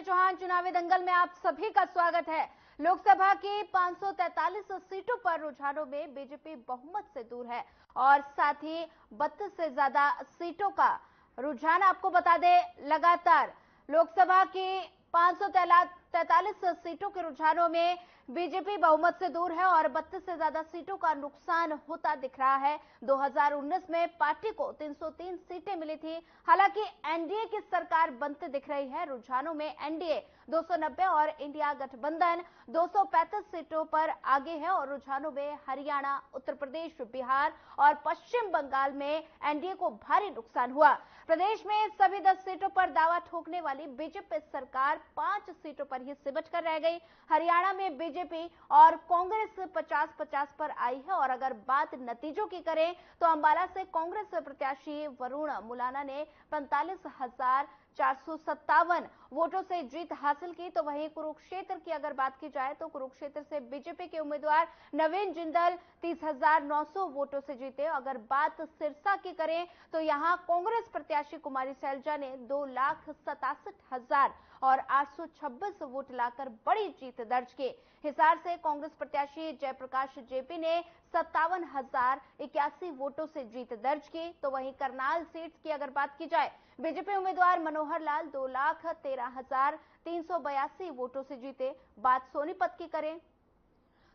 चौहान चुनावी दंगल में आप सभी का स्वागत है। लोकसभा की 543 सीटों पर रुझानों में बीजेपी बहुमत से दूर है और साथ ही 32 से ज्यादा सीटों का रुझान आपको बता दें। लगातार लोकसभा की 543 सीटों के रुझानों में बीजेपी बहुमत से दूर है और 32 से ज्यादा सीटों का नुकसान होता दिख रहा है। 2019 में पार्टी को 303 सीटें मिली थी। हालांकि एनडीए की सरकार बनते दिख रही है। रुझानों में एनडीए 290 और इंडिया गठबंधन 235 सीटों पर आगे है और रुझानों में हरियाणा, उत्तर प्रदेश, बिहार और पश्चिम बंगाल में एनडीए को भारी नुकसान हुआ। प्रदेश में सभी 10 सीटों पर दावा ठोकने वाली बीजेपी सरकार 5 सीटों पर ही सिमट कर रह गई। हरियाणा में बीजेपी और कांग्रेस 50-50 पर आई है और अगर बात नतीजों की करें तो अंबाला से कांग्रेस प्रत्याशी वरुण मुलाना ने 45,457 वोटों से जीत हासिल की। तो वहीं कुरुक्षेत्र की अगर बात की जाए तो कुरुक्षेत्र से बीजेपी के उम्मीदवार नवीन जिंदल 30,900 वोटों से जीते। अगर बात सिरसा की करें तो यहां कांग्रेस प्रत्याशी कुमारी सैलजा ने 2,67,000 और 826 वोट लाकर बड़ी जीत दर्ज की। हिसार से कांग्रेस प्रत्याशी जयप्रकाश जेपी ने 57,081 वोटों से जीत दर्ज की। तो वहीं करनाल सीट की अगर बात की जाए, बीजेपी उम्मीदवार मनोहर लाल 2,13,382 वोटों से जीते। बात सोनीपत की करें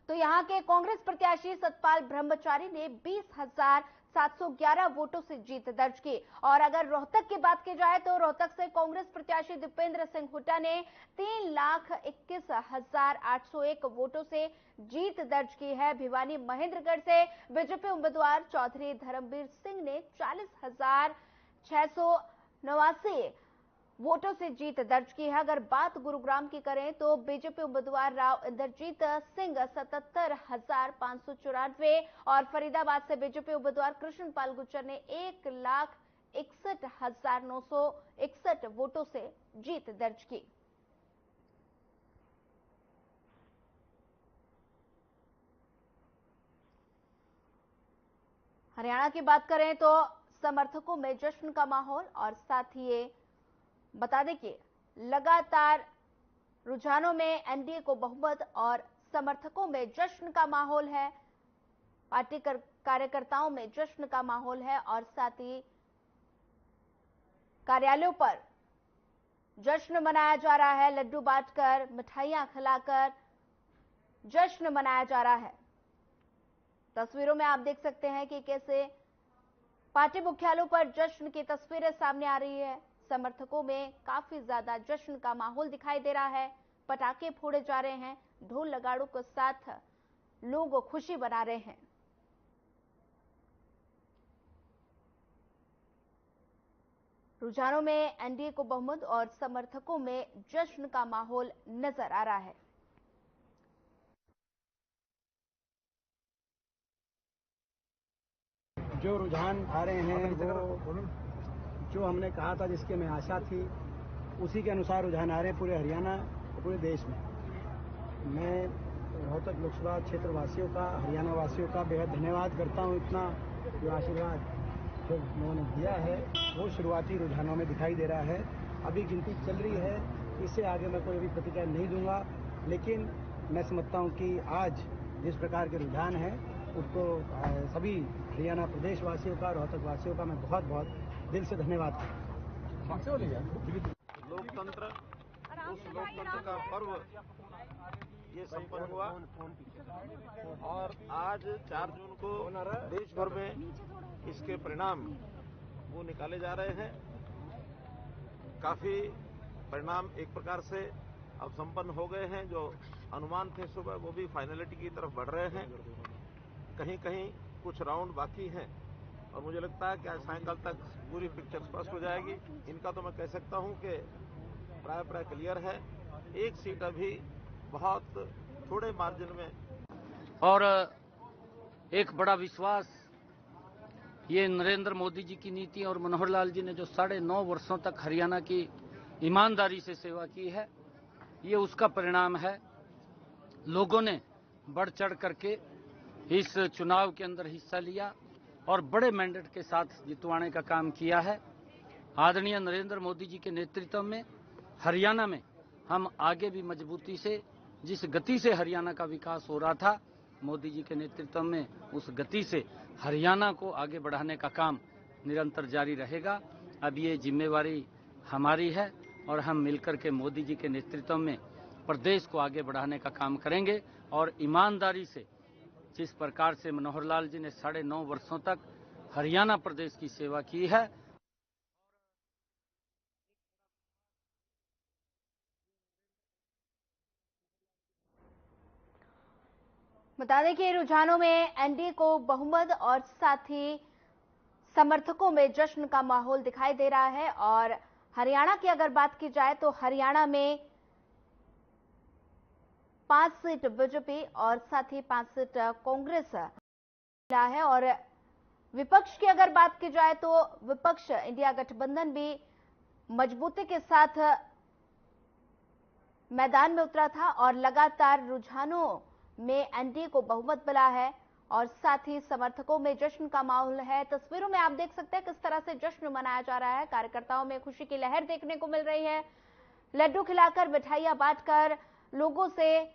तो यहां के कांग्रेस प्रत्याशी सतपाल ब्रह्मचारी ने 20,711 वोटों से जीत दर्ज की। और अगर रोहतक की बात की जाए तो रोहतक से कांग्रेस प्रत्याशी दीपेंद्र सिंह हुड्डा ने 3,21,801 वोटों से जीत दर्ज की है। भिवानी महेंद्रगढ़ से बीजेपी उम्मीदवार चौधरी धर्मवीर सिंह ने 40,689 वोटों से जीत दर्ज की है। अगर बात गुरुग्राम की करें तो बीजेपी उम्मीदवार राव इंद्रजीत सिंह 77,594 और फरीदाबाद से बीजेपी उम्मीदवार कृष्णपाल गुर्जर ने 1,61,961 वोटों से जीत दर्ज की। हरियाणा की बात करें तो समर्थकों में जश्न का माहौल और साथ ही ये बता दें कि लगातार रुझानों में एनडीए को बहुमत और समर्थकों में जश्न का माहौल है। पार्टी कार्यकर्ताओं में जश्न का माहौल है और साथ ही कार्यालयों पर जश्न मनाया जा रहा है। लड्डू बांटकर, मिठाइयां खिलाकर जश्न मनाया जा रहा है। तस्वीरों में आप देख सकते हैं कि कैसे पार्टी मुख्यालयों पर जश्न की तस्वीरें सामने आ रही है। समर्थकों में काफी ज्यादा जश्न का माहौल दिखाई दे रहा है। पटाखे फोड़े जा रहे हैं, ढोल नगाड़ों के साथ लोग खुशी मना रहे हैं। रुझानों में एनडीए को बहुमत और समर्थकों में जश्न का माहौल नजर आ रहा है। जो रुझान आ रहे हैं वो जो हमने कहा था, जिसकी हमें आशा थी, उसी के अनुसार रुझान आ रहे हैं पूरे हरियाणा और पूरे देश में। मैं रोहतक लोकसभा क्षेत्र वासियों का, हरियाणा वासियों का बेहद धन्यवाद करता हूं। इतना जो आशीर्वाद जो उन्होंने दिया है वो शुरुआती रुझानों में दिखाई दे रहा है। अभी गिनती चल रही है, इससे आगे मैं कोई भी प्रतिक्रिया नहीं दूंगा। लेकिन मैं समझता हूँ कि आज जिस प्रकार के रुझान है उसको सभी हरियाणा प्रदेश वासियों का, रोहतक वासियों का मैं बहुत बहुत दिल से धन्यवाद करता हूँ। लोकतंत्र, उस लोकतंत्र का पर्व ये संपन्न हुआ और आज 4 जून को देश भर में इसके परिणाम वो निकाले जा रहे हैं। काफी परिणाम एक प्रकार से अब संपन्न हो गए हैं। जो अनुमान थे सुबह वो भी फाइनलिटी की तरफ बढ़ रहे हैं। कहीं कहीं कुछ राउंड बाकी हैं और मुझे लगता है कि आज सायंकाल तक पूरी पिक्चर स्पष्ट हो जाएगी। इनका तो मैं कह सकता हूं कि प्राय क्लियर है। एक सीट अभी बहुत थोड़े मार्जिन में और एक बड़ा विश्वास ये नरेंद्र मोदी जी की नीति और मनोहर लाल जी ने जो 9.5 वर्षों तक हरियाणा की ईमानदारी से सेवा की है, ये उसका परिणाम है। लोगों ने बढ़ चढ़ करके इस चुनाव के अंदर हिस्सा लिया और बड़े मैंडेट के साथ जितवाने का काम किया है। आदरणीय नरेंद्र मोदी जी के नेतृत्व में हरियाणा में हम आगे भी मजबूती से, जिस गति से हरियाणा का विकास हो रहा था मोदी जी के नेतृत्व में, उस गति से हरियाणा को आगे बढ़ाने का काम निरंतर जारी रहेगा। अब ये जिम्मेवारी हमारी है और हम मिलकर के मोदी जी के नेतृत्व में प्रदेश को आगे बढ़ाने का काम करेंगे और ईमानदारी से जिस प्रकार से मनोहर लाल जी ने 9.5 वर्षों तक हरियाणा प्रदेश की सेवा की है। बता दें कि रुझानों में एनडीए को बहुमत और साथ ही समर्थकों में जश्न का माहौल दिखाई दे रहा है। और हरियाणा की अगर बात की जाए तो हरियाणा में 5 सीट बीजेपी और साथ ही 5 सीट कांग्रेस मिला है। और विपक्ष की अगर बात की जाए तो विपक्ष इंडिया गठबंधन भी मजबूती के साथ मैदान में उतरा था और लगातार रुझानों में एनडीए को बहुमत मिला है और साथ ही समर्थकों में जश्न का माहौल है। तस्वीरों में आप देख सकते हैं किस तरह से जश्न मनाया जा रहा है। कार्यकर्ताओं में खुशी की लहर देखने को मिल रही है। लड्डू खिलाकर, मिठाइयां बांटकर लोगों से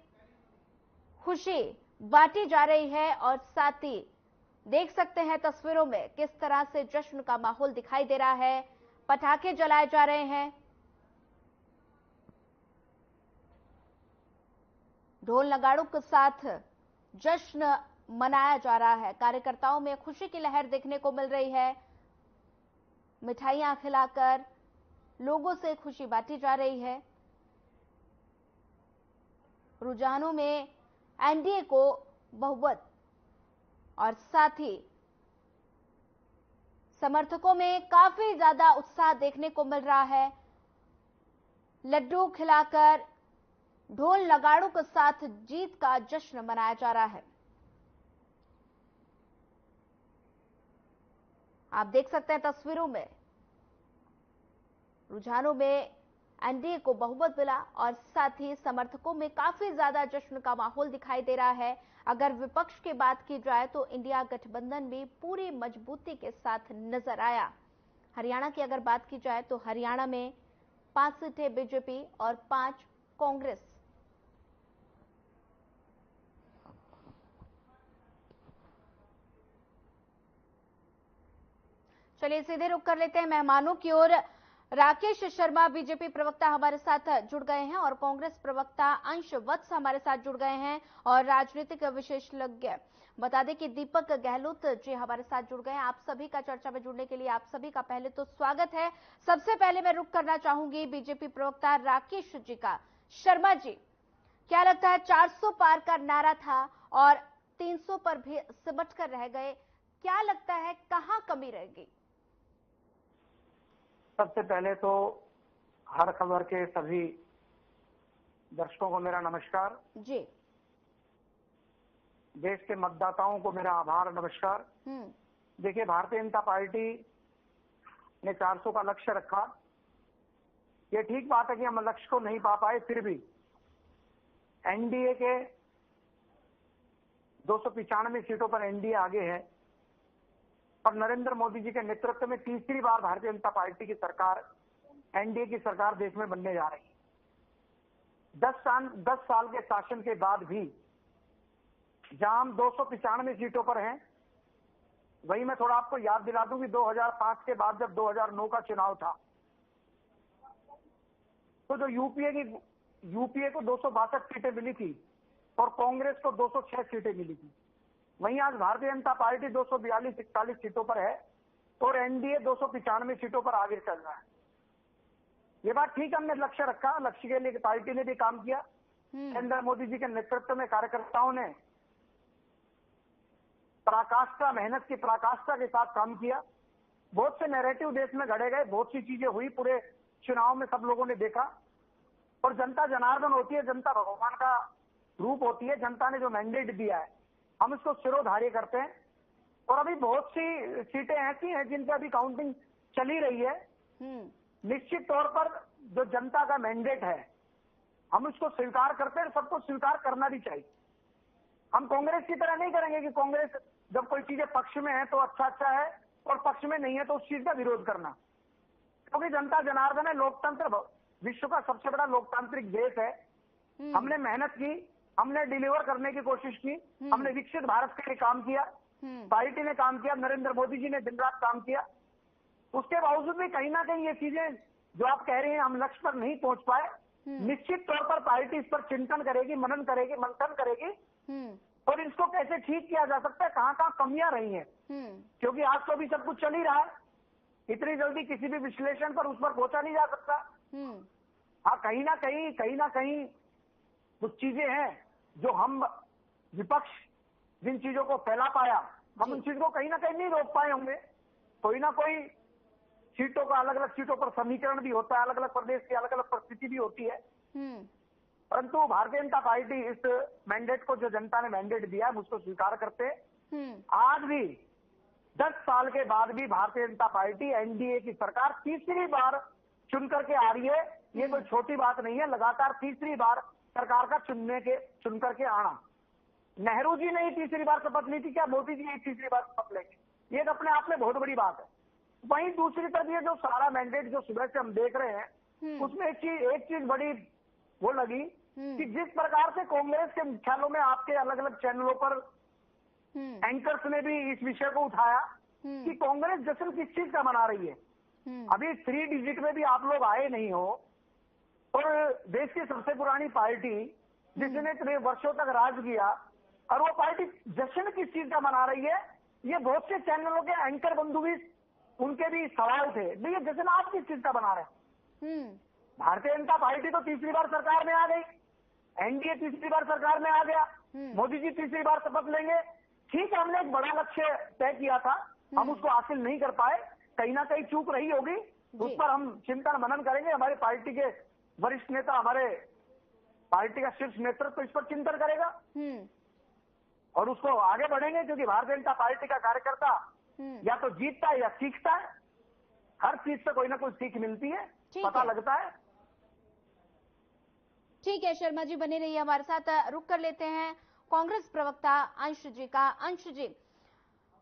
खुशी बांटी जा रही है और साथ ही देख सकते हैं तस्वीरों में किस तरह से जश्न का माहौल दिखाई दे रहा है। पटाखे जलाए जा रहे हैं, ढोल नगाड़ों के साथ जश्न मनाया जा रहा है। कार्यकर्ताओं में खुशी की लहर देखने को मिल रही है। मिठाइयां खिलाकर लोगों से खुशी बांटी जा रही है। रुझानों में एनडीए को बहुमत और साथ ही समर्थकों में काफी ज्यादा उत्साह देखने को मिल रहा है। लड्डू खिलाकर, ढोल नगाड़ों के साथ जीत का जश्न मनाया जा रहा है। आप देख सकते हैं तस्वीरों में रुझानों में एनडीए को बहुमत मिला और साथ ही समर्थकों में काफी ज्यादा जश्न का माहौल दिखाई दे रहा है। अगर विपक्ष की बात की जाए तो इंडिया गठबंधन भी पूरी मजबूती के साथ नजर आया। हरियाणा की अगर बात की जाए तो हरियाणा में 5 सीटें बीजेपी और 5 कांग्रेस। चलिए सीधे रुक कर लेते हैं मेहमानों की ओर। राकेश शर्मा बीजेपी प्रवक्ता हमारे साथ जुड़ गए हैं और कांग्रेस प्रवक्ता अंश वत्स हमारे साथ जुड़ गए हैं और राजनीतिक विशेषज्ञ बता दें कि दीपक गहलोत जी हमारे साथ जुड़ गए हैं। आप सभी का चर्चा में जुड़ने के लिए आप सभी का पहले तो स्वागत है। सबसे पहले मैं रुक करना चाहूंगी बीजेपी प्रवक्ता राकेश जी का। शर्मा जी, क्या लगता है 400 पार का नारा था और 300 पर भी सिमट कर रह गए, क्या लगता है कहां कमी रहेगी? सबसे पहले तो हर खबर के सभी दर्शकों को मेरा नमस्कार जी। देश के मतदाताओं को मेरा आभार, नमस्कार। देखिए, भारतीय जनता पार्टी ने 400 का लक्ष्य रखा। ये ठीक बात है कि हम लक्ष्य को नहीं पा पाए, फिर भी एनडीए के 295 सीटों पर एनडीए आगे है और नरेंद्र मोदी जी के नेतृत्व में तीसरी बार भारतीय जनता पार्टी की सरकार, एनडीए की सरकार देश में बनने जा रही है। 10 साल के शासन के बाद भी जहां हम 295 सीटों पर हैं, वही मैं थोड़ा आपको याद दिला दूं कि 2005 के बाद जब 2009 का चुनाव था तो जो यूपीए को 262 सीटें मिली थी और कांग्रेस को 206 सीटें मिली थी। वहीं आज भारतीय जनता पार्टी 242-41 सीटों पर है और एनडीए 295 सीटों पर आगे चल रहा है। ये बात ठीक, हमने लक्ष्य रखा, लक्ष्य के लिए पार्टी ने भी काम किया। नरेंद्र मोदी जी के नेतृत्व में कार्यकर्ताओं ने पराकाष्ठा, मेहनत की पराकाष्ठा के साथ काम किया। बहुत से नैरेटिव देश में गढ़े गए, बहुत सी चीजें हुई, पूरे चुनाव में सब लोगों ने देखा। और जनता जनार्दन होती है, जनता भगवान का रूप होती है। जनता ने जो मैंडेट दिया है हम इसको सिरोधार्य करते हैं और अभी बहुत सी सीटें ऐसी हैं जिन पर अभी काउंटिंग चली रही है। निश्चित तौर पर जो जनता का मैंडेट है हम उसको स्वीकार करते हैं, सबको स्वीकार करना भी चाहिए। हम कांग्रेस की तरह नहीं करेंगे कि कांग्रेस जब कोई चीजें पक्ष में है तो अच्छा है और पक्ष में नहीं है तो उस चीज का विरोध करना, क्योंकि जनता जनार्दन है, लोकतंत्र विश्व का सबसे बड़ा लोकतांत्रिक देश है। हमने मेहनत की, हमने डिलीवर करने की कोशिश की, हमने विकसित भारत के लिए काम किया, पार्टी ने काम किया, नरेंद्र मोदी जी ने दिन रात काम किया। उसके बावजूद भी कहीं ना कहीं ये चीजें जो आप कह रहे हैं हम लक्ष्य पर नहीं पहुंच पाए। निश्चित तौर पर पार्टी इस पर चिंतन करेगी, मनन करेगी, मंथन करेगी और इसको कैसे ठीक किया जा सकता है, कहाँ कहाँ कमियां रही हैं। क्योंकि आज तो अभी सब कुछ चल ही रहा है, इतनी जल्दी किसी भी विश्लेषण पर उस पर पहुंचा नहीं जा सकता। हाँ, कहीं ना कहीं कुछ चीजें हैं जो हम विपक्ष जिन चीजों को फैला पाया, हम उन चीजों को कहीं ना कहीं नहीं रोक पाए होंगे। कोई ना कोई सीटों का अलग अलग सीटों पर समीकरण भी होता है, अलग अलग प्रदेश की अलग अलग परिस्थिति भी होती है। परंतु भारतीय जनता पार्टी इस मैंडेट को, जो जनता ने मैंडेट दिया है, उसको स्वीकार करते। आज भी 10 साल के बाद भी भारतीय जनता पार्टी एनडीए की सरकार तीसरी बार चुन करके आ रही है। ये कोई छोटी बात नहीं है, लगातार तीसरी बार सरकार का चुन करके आना। नेहरू जी ने ही तीसरी बार शपथ ली थी, क्या मोदी जी तीसरी बार शपथ लेंगे? ये अपने आप में बहुत बड़ी बात है। वहीं दूसरी तरफ ये जो सारा मैंडेट जो सुबह से हम देख रहे हैं, उसमें एक चीज बड़ी वो लगी कि जिस प्रकार से कांग्रेस के मुख्यालयों में आपके अलग अलग चैनलों पर एंकर्स ने भी इस विषय को उठाया कि कांग्रेस जश्न किस चीज का मना रही है। अभी 3 डिजिट में भी आप लोग आए नहीं हो और देश की सबसे पुरानी पार्टी जिसने इतने वर्षों तक राज किया, और वो पार्टी जश्न किस चीज का मना रही है। ये बहुत से चैनलों के एंकर बंधु भी, उनके भी सवाल थे, भैया जश्न आप किस चीज का मना रहे हैं? भारतीय जनता पार्टी तो तीसरी बार सरकार में आ गई, एनडीए तीसरी बार सरकार में आ गया, मोदी जी तीसरी बार शपथ लेंगे। ठीक है, हमने एक बड़ा लक्ष्य तय किया था, हम उसको हासिल नहीं कर पाए, कहीं ना कहीं चूक रही होगी, उस पर हम चिंतन मनन करेंगे। हमारे पार्टी के वरिष्ठ नेता, हमारे पार्टी का शीर्ष नेतृत्व इस पर चिंतन करेगा और उसको आगे बढ़ेंगे। क्योंकि भारतीय जनता पार्टी का कार्यकर्ता या तो जीतता है या सीखता है, हर चीज से कोई ना कोई सीख मिलती है, पता लगता है। ठीक है, शर्मा जी बने रहिए हमारे साथ। रुक कर लेते हैं कांग्रेस प्रवक्ता अंश जी का। अंश जी,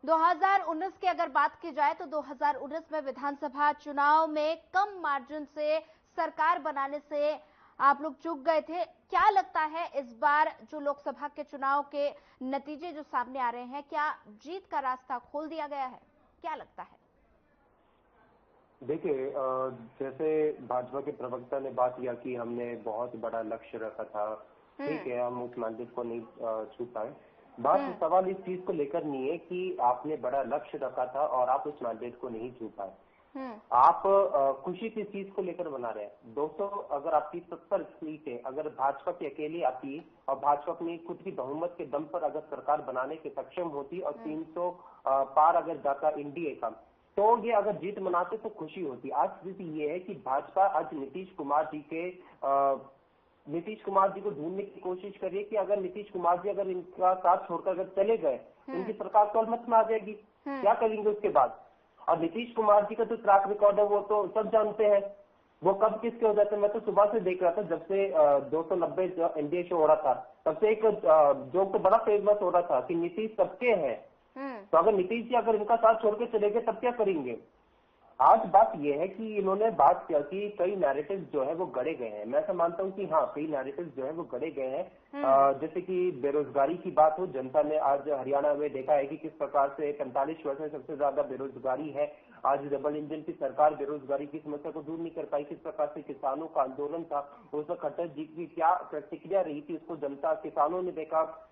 2019 की अगर बात की जाए तो 2019 में विधानसभा चुनाव में कम मार्जिन से सरकार बनाने से आप लोग चूक गए थे। क्या लगता है इस बार जो लोकसभा के चुनाव के नतीजे जो सामने आ रहे हैं, क्या जीत का रास्ता खोल दिया गया है? क्या लगता है? देखिए, जैसे भाजपा के प्रवक्ता ने बात किया कि हमने बहुत बड़ा लक्ष्य रखा था, ठीक है, हम उस मैंडेट को नहीं छू पाए। बात सवाल इस चीज को लेकर नहीं है कि आपने बड़ा लक्ष्य रखा था और आप उस मैंडेट को नहीं छू पाए। आप खुशी किस चीज को लेकर बना रहे हैं? दोस्तों, अगर आपकी 70 सीटें अगर भाजपा की अकेली आती और भाजपा अपनी खुद की बहुमत के दम पर अगर सरकार बनाने के सक्षम होती और 300 पार अगर जाता एनडीए का, तो ये अगर जीत मनाते तो खुशी होती। आज स्थिति ये है कि भाजपा आज नीतीश कुमार जी को ढूंढने की कोशिश कर रही है कि अगर नीतीश कुमार जी अगर इनका साथ छोड़कर अगर चले गए, इनकी सरकार तो अलमत में आ जाएगी, क्या करेंगे उसके बाद? और नीतीश कुमार जी का जो ट्रैक रिकॉर्ड है वो तो सब जानते हैं, वो कब किसके हो जाते हैं। मैं तो सुबह से देख रहा था, जब से 290 एनडीए शो हो रहा था, तब से एक जोक तो बड़ा फेमस हो रहा था कि नीतीश सबके हैं। तो अगर नीतीश जी अगर इनका साथ छोड़ के चले गए तब क्या करेंगे? आज बात यह है कि इन्होंने बात किया कि कई नैरेटिव्स जो है वो गढ़े गए हैं। मैं ऐसा मानता हूं कि हाँ, कई नैरेटिव्स जो है वो गढ़े गए हैं। जैसे कि बेरोजगारी की बात हो, जनता ने आज हरियाणा में देखा है कि किस प्रकार से 45% में सबसे ज्यादा बेरोजगारी है। आज डबल इंजन की सरकार बेरोजगारी की समस्या को दूर नहीं कर पाई। किस प्रकार से किसानों का आंदोलन था, उस वक्त खट्टर जी की क्या प्रतिक्रिया रही थी, उसको जनता किसानों ने देखा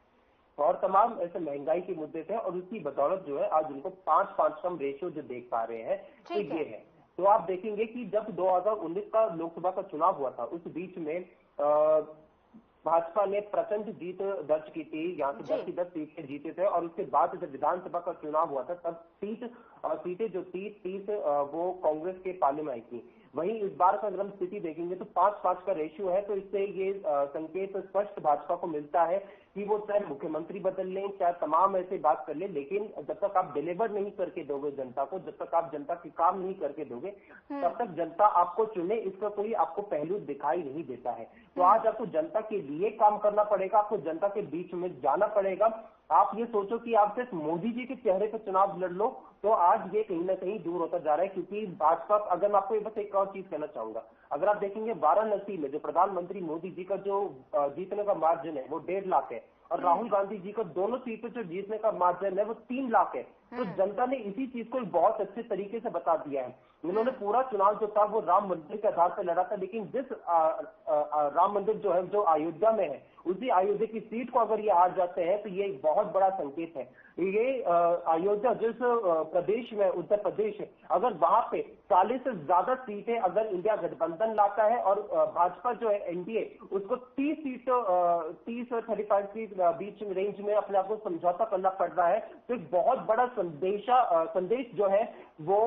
और तमाम ऐसे महंगाई के मुद्दे थे और उसकी बदौलत जो है आज उनको 5-5 कम रेशियो जो देख पा रहे हैं, तो ये है। तो आप देखेंगे कि जब 2019 का लोकसभा का चुनाव हुआ था, उस बीच में भाजपा ने प्रचंड जीत दर्ज की थी, यहाँ से 10 की 10 सीटें जीते थे। और उसके बाद जब विधानसभा का चुनाव हुआ था तब सीटें जो 30 वो कांग्रेस के पाले में आई थी। वहीं इस बार का अगर हम स्थिति देखेंगे तो 5-5 का रेशियो है। तो इससे ये संकेत स्पष्ट भाजपा को मिलता है कि वो चाहे मुख्यमंत्री बदल लें, चाहे तमाम ऐसे बात कर ले, लेकिन जब तक आप डिलीवर नहीं करके दोगे जनता को, जब तक आप जनता के काम नहीं करके दोगे, तब तक जनता आपको चुने, इसका कोई आपको पहलू दिखाई नहीं देता है। तो आज आपको जनता के लिए काम करना पड़ेगा, आपको जनता के बीच में जाना पड़ेगा आप ये सोचो कि आप सिर्फ मोदी जी के चेहरे पर चुनाव लड़ लो तो आज ये कहीं ना कहीं दूर होता जा रहा है, क्योंकि भाजपा, अगर मैं आपको बस एक और चीज कहना चाहूंगा, अगर आप देखेंगे वाराणसी में जो प्रधानमंत्री मोदी जी का जो जीतने का मार्जिन है वो 1.5 लाख है, और राहुल गांधी जी का दोनों सीटों जो जीतने का मार्जिन है वो 3 लाख है। तो जनता ने इसी चीज को बहुत अच्छे तरीके से बता दिया है। उन्होंने पूरा चुनाव जो था वो राम मंदिर के आधार पर लड़ा था, लेकिन जिस राम मंदिर जो है जो अयोध्या में है, उसी अयोध्या की सीट को अगर ये हार जाते हैं तो ये एक बहुत बड़ा संकेत है। ये अयोध्या जिस प्रदेश में, उत्तर प्रदेश है, अगर वहां पे 40 से ज्यादा सीटें अगर इंडिया गठबंधन लाता है और भाजपा जो है एनडीए उसको 30 सीट 30 और 35 की बीच रेंज में अपने आप को समझौता करना पड़ रहा है, तो एक बहुत बड़ा संदेश जो है वो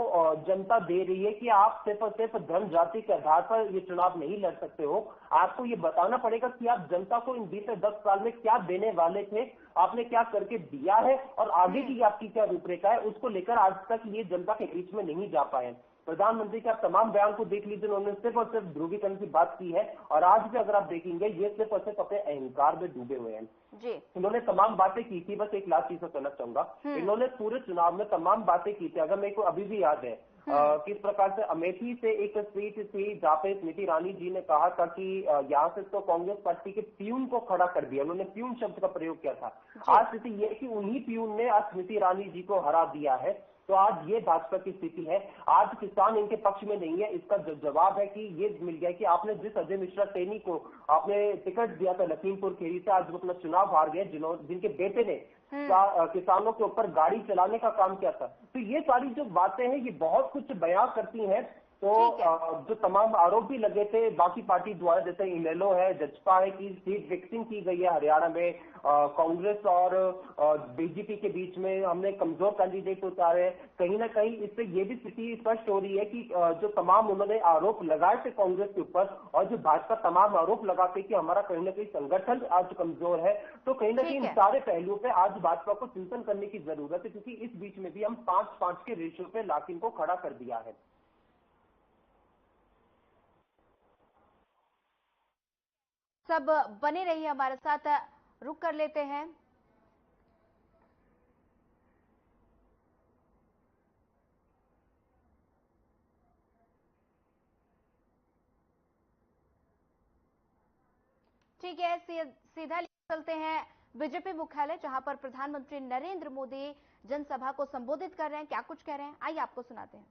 जनता दे रही है कि आप सिर्फ और सिर्फ धर्म जाति के आधार पर ये चुनाव नहीं लड़ सकते हो। आपको ये बताना पड़ेगा कि आप जनता को इन बीते 10 साल में क्या देने वाले थे, आपने क्या करके दिया है, और आगे की आपकी क्या रूपरेखा है, उसको लेकर आज तक ये जनता के बीच में नहीं जा पाए। प्रधानमंत्री के आप तमाम बयान को देख लीजिए, उन्होंने सिर्फ और सिर्फ ध्रुवीकरण की बात की है, और आज भी अगर आप देखेंगे ये सिर्फ और सिर्फ अपने अहंकार में डूबे हुए हैं जी। इन्होंने तमाम बातें की थी, बस एक लास्ट चीज कहना चाहूंगा, इन्होंने पूरे चुनाव में तमाम बातें की थी। अगर मेरे को अभी भी याद है किस प्रकार से अमेठी से एक स्पीच थी जहाँ पे स्मृति ईरानी जी ने कहा था कि यहाँ से तो कांग्रेस पार्टी के प्यून को खड़ा कर दिया, उन्होंने प्यून शब्द का प्रयोग किया था। आज स्थिति ये कि उन्हीं प्यून ने आज स्मृति ईरानी जी को हरा दिया है। तो आज ये भाजपा की स्थिति है, आज किसान इनके पक्ष में नहीं है। इसका जवाब है कि ये मिल गया कि आपने जिस अजय मिश्रा सैनी को आपने टिकट दिया था लखीमपुर खीरी से, आज वो अपना चुनाव हार गए, जिनके बेटे ने किसानों के ऊपर गाड़ी चलाने का काम किया था। तो ये सारी जो बातें हैं ये बहुत कुछ बयां करती हैं। तो जो तमाम आरोप भी लगे थे बाकी पार्टी द्वारा, जैसे इनेलो है, जजपा है, कि सीट फिक्सिंग की गई है हरियाणा में, कांग्रेस और बीजेपी के बीच में हमने कमजोर कैंडिडेट उतारे, कहीं ना कहीं इससे ये भी स्थिति स्पष्ट हो रही है कि जो तमाम उन्होंने आरोप लगाए थे कांग्रेस के ऊपर, और जो भाजपा तमाम आरोप लगाते कि हमारा कहीं ना कहीं संगठन आज कमजोर है, तो कहीं ना कहीं इन सारे पहलुओं पे आज भाजपा को चिंतन करने की जरूरत है, क्योंकि इस बीच में भी हम 5-5 के रेशियो पे लाकिन को खड़ा कर दिया है। सब बने रहिए हमारे साथ, रुक कर लेते हैं। ठीक है, सीधा चलते हैं बीजेपी मुख्यालय, जहां पर प्रधानमंत्री नरेंद्र मोदी जनसभा को संबोधित कर रहे हैं। क्या कुछ कह रहे हैं, आइए आपको सुनाते हैं।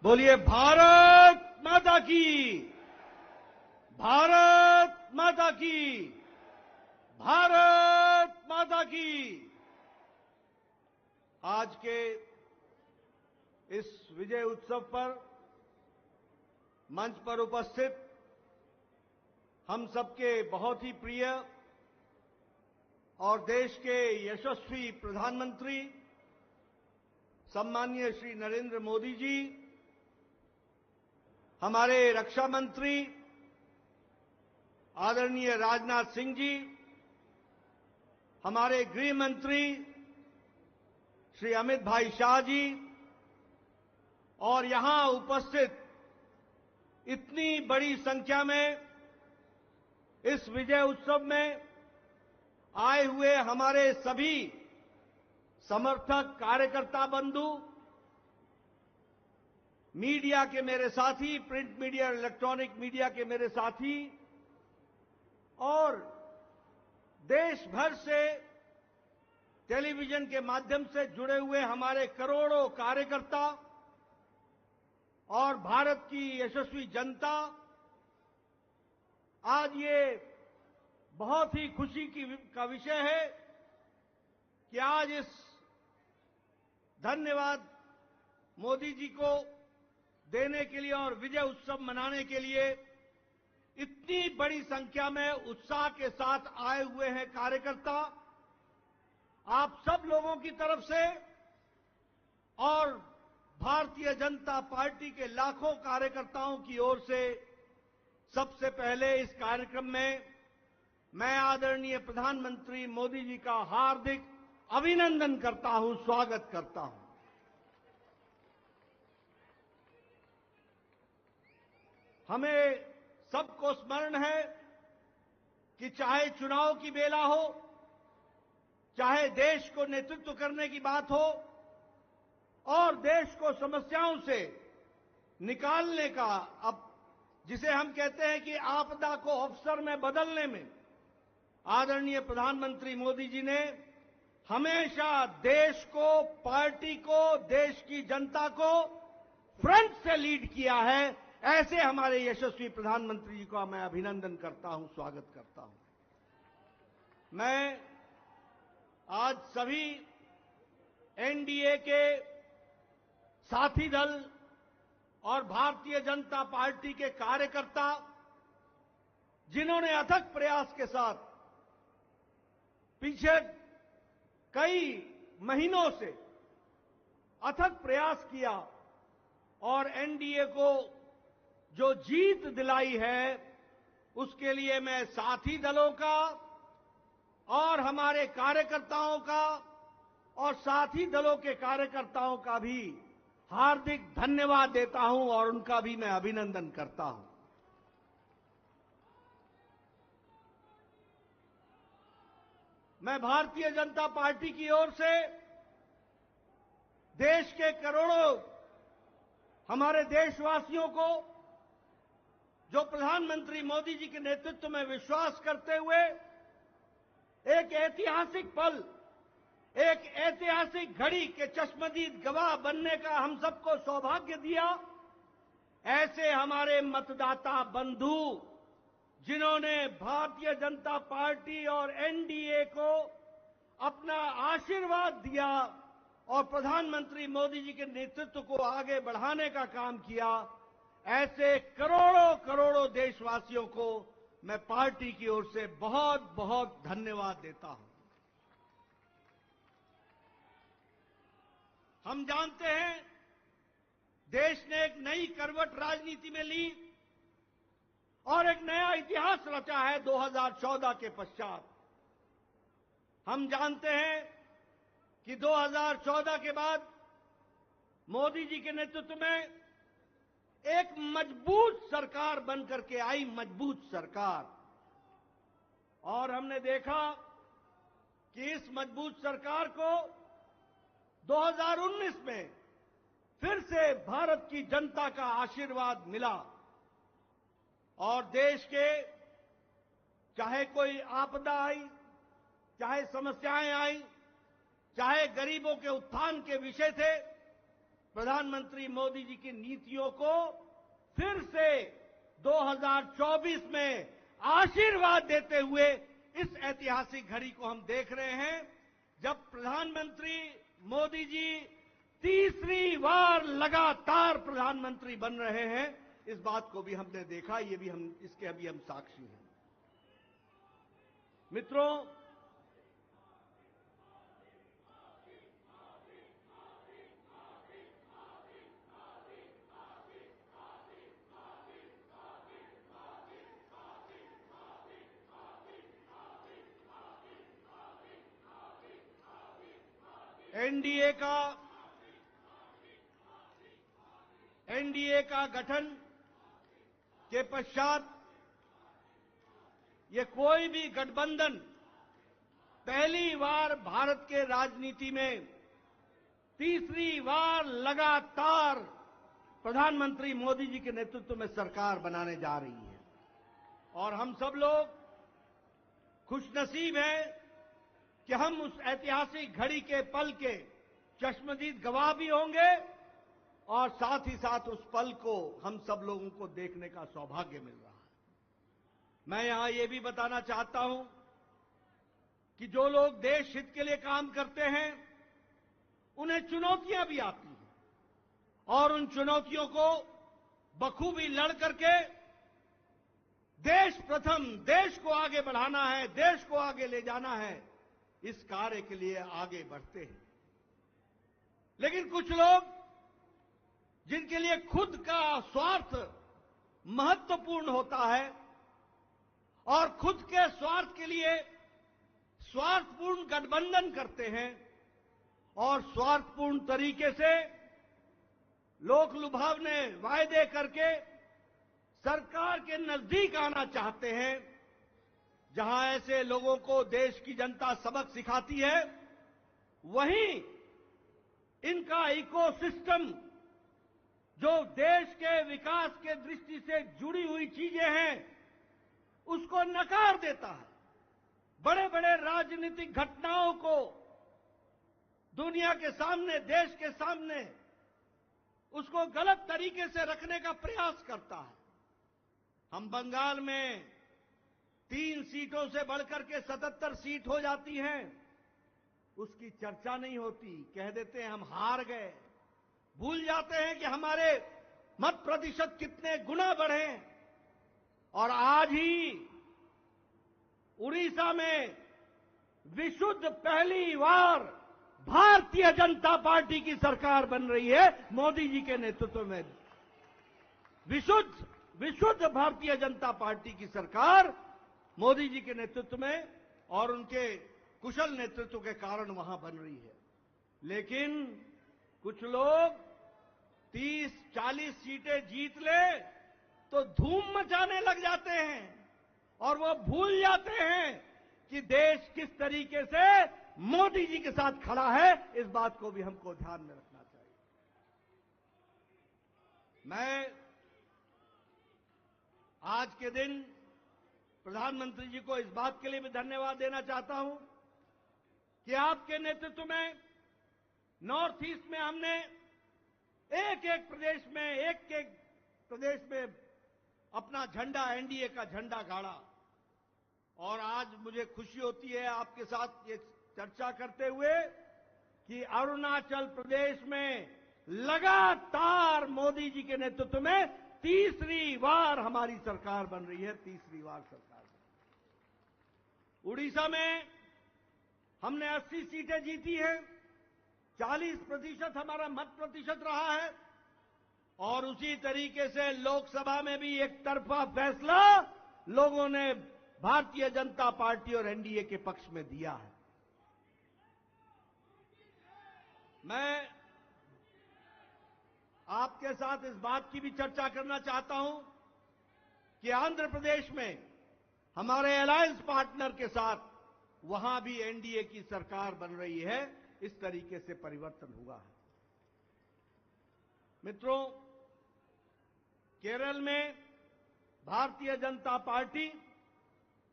बोलिए भारत माता की, भारत माता की, भारत माता की। आज के इस विजय उत्सव पर मंच पर उपस्थित हम सबके बहुत ही प्रिय और देश के यशस्वी प्रधानमंत्री सम्माननीय श्री नरेंद्र मोदी जी, हमारे रक्षा मंत्री आदरणीय राजनाथ सिंह जी, हमारे गृह मंत्री श्री अमित भाई शाह जी, और यहां उपस्थित इतनी बड़ी संख्या में इस विजय उत्सव में आए हुए हमारे सभी समर्थक, कार्यकर्ता बंधु, मीडिया के मेरे साथी, प्रिंट मीडिया और इलेक्ट्रॉनिक मीडिया के मेरे साथी, और देश भर से टेलीविजन के माध्यम से जुड़े हुए हमारे करोड़ों कार्यकर्ता और भारत की यशस्वी जनता, आज ये बहुत ही खुशी का विषय है कि आज इस धन्यवाद मोदी जी को देने के लिए और विजय उत्सव मनाने के लिए इतनी बड़ी संख्या में उत्साह के साथ आए हुए हैं कार्यकर्ता। आप सब लोगों की तरफ से और भारतीय जनता पार्टी के लाखों कार्यकर्ताओं की ओर से सबसे पहले इस कार्यक्रम में मैं आदरणीय प्रधानमंत्री मोदी जी का हार्दिक अभिनंदन करता हूं, स्वागत करता हूं। हमें सबको स्मरण है कि चाहे चुनाव की बेला हो, चाहे देश को नेतृत्व करने की बात हो और देश को समस्याओं से निकालने का, अब जिसे हम कहते हैं कि आपदा को अवसर में बदलने में आदरणीय प्रधानमंत्री मोदी जी ने हमेशा देश को, पार्टी को, देश की जनता को फ्रंट से लीड किया है। ऐसे हमारे यशस्वी प्रधानमंत्री जी का मैं अभिनंदन करता हूं, स्वागत करता हूं। मैं आज सभी एनडीए के साथी दल और भारतीय जनता पार्टी के कार्यकर्ता, जिन्होंने अथक प्रयास के साथ पीछे कई महीनों से अथक प्रयास किया और एनडीए को जो जीत दिलाई है, उसके लिए मैं साथी दलों का और हमारे कार्यकर्ताओं का और साथी दलों के कार्यकर्ताओं का भी हार्दिक धन्यवाद देता हूं और उनका भी मैं अभिनंदन करता हूं। मैं भारतीय जनता पार्टी की ओर से देश के करोड़ों हमारे देशवासियों को, जो प्रधानमंत्री मोदी जी के नेतृत्व में विश्वास करते हुए एक ऐतिहासिक पल, एक ऐतिहासिक घड़ी के चश्मदीद गवाह बनने का हम सबको सौभाग्य दिया, ऐसे हमारे मतदाता बंधु, जिन्होंने भारतीय जनता पार्टी और एनडीए को अपना आशीर्वाद दिया और प्रधानमंत्री मोदी जी के नेतृत्व को आगे बढ़ाने का काम किया, ऐसे करोड़ों करोड़ों देशवासियों को मैं पार्टी की ओर से बहुत बहुत धन्यवाद देता हूं। हम जानते हैं देश ने एक नई करवट राजनीति में ली और एक नया इतिहास रचा है 2014 के पश्चात। हम जानते हैं कि 2014 के बाद मोदी जी के नेतृत्व में एक मजबूत सरकार बनकर के आई, मजबूत सरकार, और हमने देखा कि इस मजबूत सरकार को 2019 में फिर से भारत की जनता का आशीर्वाद मिला और देश के चाहे कोई आपदा आई, चाहे समस्याएं आई, चाहे गरीबों के उत्थान के विषय थे, प्रधानमंत्री मोदी जी की नीतियों को फिर से 2024 में आशीर्वाद देते हुए इस ऐतिहासिक घड़ी को हम देख रहे हैं, जब प्रधानमंत्री मोदी जी तीसरी बार लगातार प्रधानमंत्री बन रहे हैं। इस बात को भी हमने देखा, ये भी हम इसके अभी हम साक्षी हैं। मित्रों, एनडीए का गठन के पश्चात ये कोई भी गठबंधन पहली बार भारत के राजनीति में तीसरी बार लगातार प्रधानमंत्री मोदी जी के नेतृत्व में सरकार बनाने जा रही है और हम सब लोग खुशनसीब हैं कि हम उस ऐतिहासिक घड़ी के पल के चश्मदीद गवाह भी होंगे और साथ ही साथ उस पल को हम सब लोगों को देखने का सौभाग्य मिल रहा है। मैं यहां ये भी बताना चाहता हूं कि जो लोग देश हित के लिए काम करते हैं, उन्हें चुनौतियां भी आती हैं और उन चुनौतियों को बखूबी लड़ करके देश प्रथम, देश को आगे बढ़ाना है, देश को आगे ले जाना है, इस कार्य के लिए आगे बढ़ते हैं। लेकिन कुछ लोग जिनके लिए खुद का स्वार्थ महत्वपूर्ण होता है और खुद के स्वार्थ के लिए स्वार्थपूर्ण गठबंधन करते हैं और स्वार्थपूर्ण तरीके से लोक लुभावने वायदे करके सरकार के नजदीक आना चाहते हैं। जहां ऐसे लोगों को देश की जनता सबक सिखाती है, वहीं इनका इकोसिस्टम जो देश के विकास के दृष्टि से जुड़ी हुई चीजें हैं, उसको नकार देता है। बड़े बड़े राजनीतिक घटनाओं को दुनिया के सामने, देश के सामने उसको गलत तरीके से रखने का प्रयास करता है। हम बंगाल में 3 सीटों से बढ़कर के 77 सीट हो जाती हैं, उसकी चर्चा नहीं होती। कह देते हैं हम हार गए, भूल जाते हैं कि हमारे मत प्रतिशत कितने गुना बढ़े। और आज ही उड़ीसा में विशुद्ध पहली बार भारतीय जनता पार्टी की सरकार बन रही है, मोदी जी के नेतृत्व में। विशुद्ध भारतीय जनता पार्टी की सरकार मोदी जी के नेतृत्व में और उनके कुशल नेतृत्व के कारण वहां बन रही है। लेकिन कुछ लोग 30-40 सीटें जीत ले तो धूम मचाने लग जाते हैं और वो भूल जाते हैं कि देश किस तरीके से मोदी जी के साथ खड़ा है। इस बात को भी हमको ध्यान में रखना चाहिए। मैं आज के दिन प्रधानमंत्री जी को इस बात के लिए भी धन्यवाद देना चाहता हूं कि आपके नेतृत्व में नॉर्थ ईस्ट में हमने एक एक प्रदेश में अपना झंडा, एनडीए का झंडा गाड़ा। और आज मुझे खुशी होती है आपके साथ ये चर्चा करते हुए कि अरुणाचल प्रदेश में लगातार मोदी जी के नेतृत्व में तीसरी बार हमारी सरकार बन रही है, तीसरी बार सरकार बन रही है। उड़ीसा में हमने 80 सीटें जीती हैं, 40% हमारा मत प्रतिशत रहा है। और उसी तरीके से लोकसभा में भी एक तरफा फैसला लोगों ने भारतीय जनता पार्टी और एनडीए के पक्ष में दिया है। मैं आपके साथ इस बात की भी चर्चा करना चाहता हूं कि आंध्र प्रदेश में हमारे अलायंस पार्टनर के साथ वहां भी एनडीए की सरकार बन रही है। इस तरीके से परिवर्तन हुआ है। मित्रों, केरल में भारतीय जनता पार्टी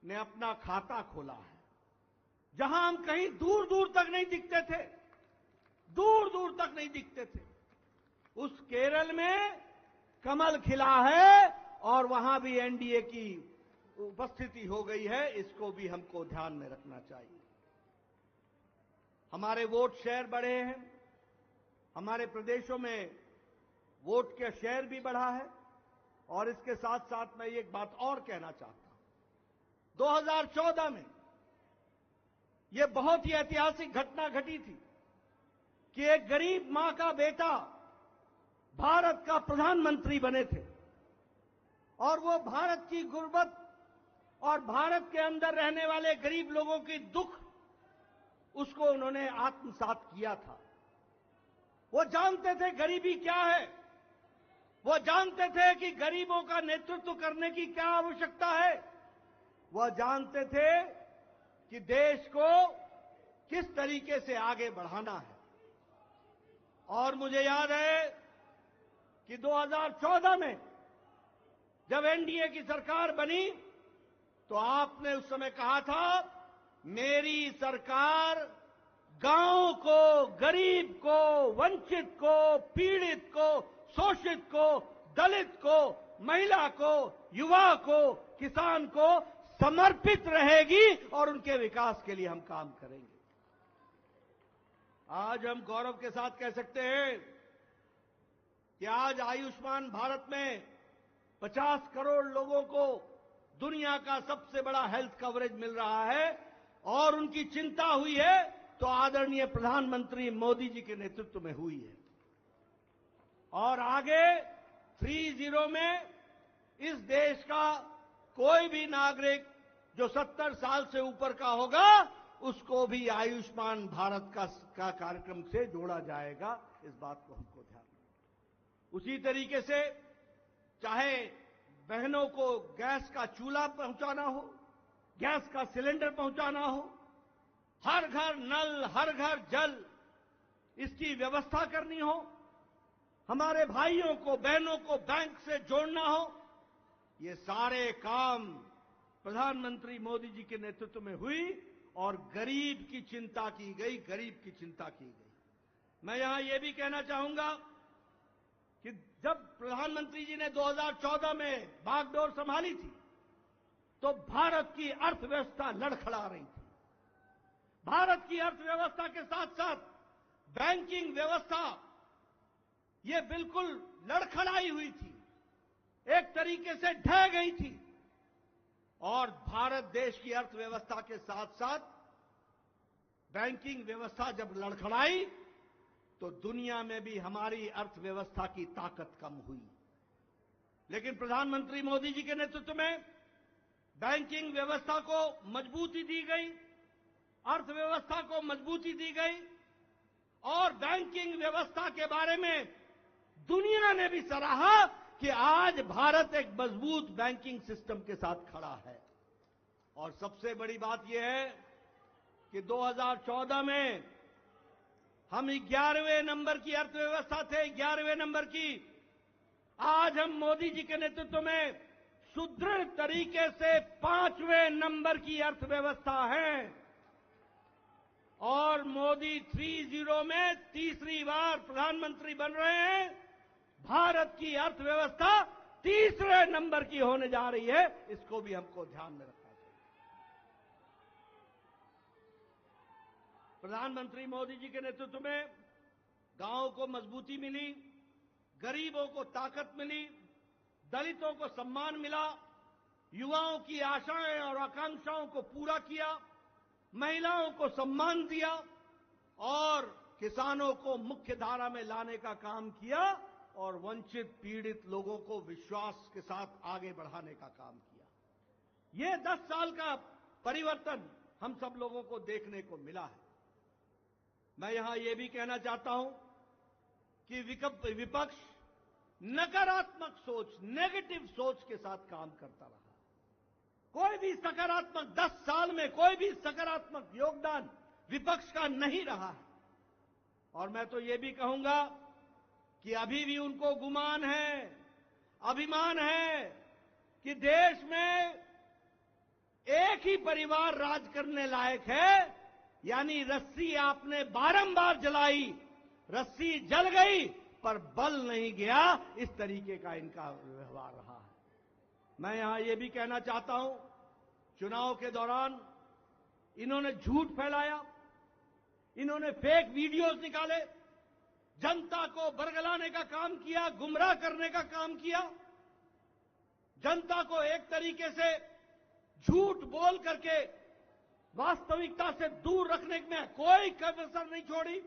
ने अपना खाता खोला है, जहां हम कहीं दूर दूर तक नहीं दिखते थे, दूर दूर तक नहीं दिखते थे। उस केरल में कमल खिला है और वहां भी एनडीए की उपस्थिति हो गई है। इसको भी हमको ध्यान में रखना चाहिए। हमारे वोट शेयर बढ़े हैं, हमारे प्रदेशों में वोट का शेयर भी बढ़ा है। और इसके साथ साथ मैं एक बात और कहना चाहता हूं। 2014 में यह बहुत ही ऐतिहासिक घटना घटी थी कि एक गरीब मां का बेटा भारत का प्रधानमंत्री बने थे और वो भारत की गुर्बत और भारत के अंदर रहने वाले गरीब लोगों की दुख, उसको उन्होंने आत्मसात किया था। वो जानते थे गरीबी क्या है, वो जानते थे कि गरीबों का नेतृत्व करने की क्या आवश्यकता है, वह जानते थे कि देश को किस तरीके से आगे बढ़ाना है। और मुझे याद है कि 2014 में जब एनडीए की सरकार बनी तो आपने उस समय कहा था, मेरी सरकार गांव को, गरीब को, वंचित को, पीड़ित को, शोषित को, दलित को, महिला को, युवा को, किसान को समर्पित रहेगी और उनके विकास के लिए हम काम करेंगे। आज हम गौरव के साथ कह सकते हैं कि आज आयुष्मान भारत में 50 करोड़ लोगों को दुनिया का सबसे बड़ा हेल्थ कवरेज मिल रहा है। और उनकी चिंता हुई है तो आदरणीय प्रधानमंत्री मोदी जी के नेतृत्व में हुई है। और आगे 30 में इस देश का कोई भी नागरिक जो 70 साल से ऊपर का होगा उसको भी आयुष्मान भारत का कार्यक्रम से जोड़ा जाएगा। इस बात को हमको ध्यान रखना। उसी तरीके से चाहे बहनों को गैस का चूल्हा पहुंचाना हो, गैस का सिलेंडर पहुंचाना हो, हर घर नल, हर घर जल, इसकी व्यवस्था करनी हो, हमारे भाइयों को बहनों को बैंक से जोड़ना हो, ये सारे काम प्रधानमंत्री मोदी जी के नेतृत्व में हुई और गरीब की चिंता की गई, गरीब की चिंता की गई। मैं यहां यह भी कहना चाहूंगा कि जब प्रधानमंत्री जी ने 2014 में बागडोर संभाली थी तो भारत की अर्थव्यवस्था लड़खड़ा रही थी। भारत की अर्थव्यवस्था के साथ साथ बैंकिंग व्यवस्था ये बिल्कुल लड़खड़ाई हुई थी, एक तरीके से ढह गई थी। और भारत देश की अर्थव्यवस्था के साथ साथ बैंकिंग व्यवस्था जब लड़खड़ाई तो दुनिया में भी हमारी अर्थव्यवस्था की ताकत कम हुई। लेकिन प्रधानमंत्री मोदी जी के नेतृत्व में बैंकिंग व्यवस्था को मजबूती दी गई, अर्थव्यवस्था को मजबूती दी गई और बैंकिंग व्यवस्था के बारे में दुनिया ने भी सराहा कि आज भारत एक मजबूत बैंकिंग सिस्टम के साथ खड़ा है। और सबसे बड़ी बात यह है कि 2014 में हम 11वें नंबर की अर्थव्यवस्था थे, 11वें नंबर की। आज हम मोदी जी के नेतृत्व में सुदृढ़ तरीके से 5वें नंबर की अर्थव्यवस्था है और मोदी 30 में तीसरी बार प्रधानमंत्री बन रहे हैं। भारत की अर्थव्यवस्था तीसरे नंबर की होने जा रही है, इसको भी हमको ध्यान में रखना चाहिए। प्रधानमंत्री मोदी जी के नेतृत्व में गांवों को मजबूती मिली, गरीबों को ताकत मिली, दलितों को सम्मान मिला, युवाओं की आशाएं और आकांक्षाओं को पूरा किया, महिलाओं को सम्मान दिया और किसानों को मुख्य धारा में लाने का काम किया और वंचित पीड़ित लोगों को विश्वास के साथ आगे बढ़ाने का काम किया। ये 10 साल का परिवर्तन हम सब लोगों को देखने को मिला है। मैं यहां यह भी कहना चाहता हूं कि विपक्ष नकारात्मक सोच, नेगेटिव सोच के साथ काम करता रहा। कोई भी सकारात्मक 10 साल में कोई भी सकारात्मक योगदान विपक्ष का नहीं रहा है। और मैं तो यह भी कहूंगा कि अभी भी उनको गुमान है, अभिमान है कि देश में एक ही परिवार राज करने लायक है, यानी रस्सी आपने बारंबार जलाई, रस्सी जल गई पर बल नहीं गया, इस तरीके का इनका व्यवहार रहा है। मैं यहां यह भी कहना चाहता हूं, चुनाव के दौरान इन्होंने झूठ फैलाया, इन्होंने फेक वीडियोज निकाले, जनता को बरगलाने का काम किया, गुमराह करने का काम किया, जनता को एक तरीके से झूठ बोल करके वास्तविकता से दूर रखने में कोई कसर नहीं छोड़ी।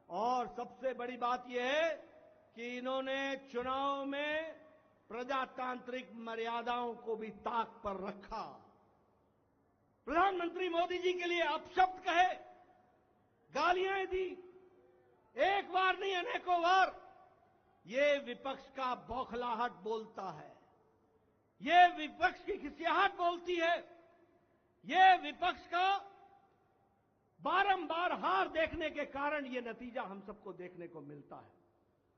और सबसे बड़ी बात यह है कि इन्होंने चुनाव में प्रजातांत्रिक मर्यादाओं को भी ताक पर रखा। प्रधानमंत्री मोदी जी के लिए अपशब्द कहे, गालियां दी, एक बार नहीं अनेकों बार। ये विपक्ष का बौखलाहट बोलता है, ये विपक्ष की खिसियाहट बोलती है, ये विपक्ष का बारंबार हार देखने के कारण ये नतीजा हम सबको देखने को मिलता है।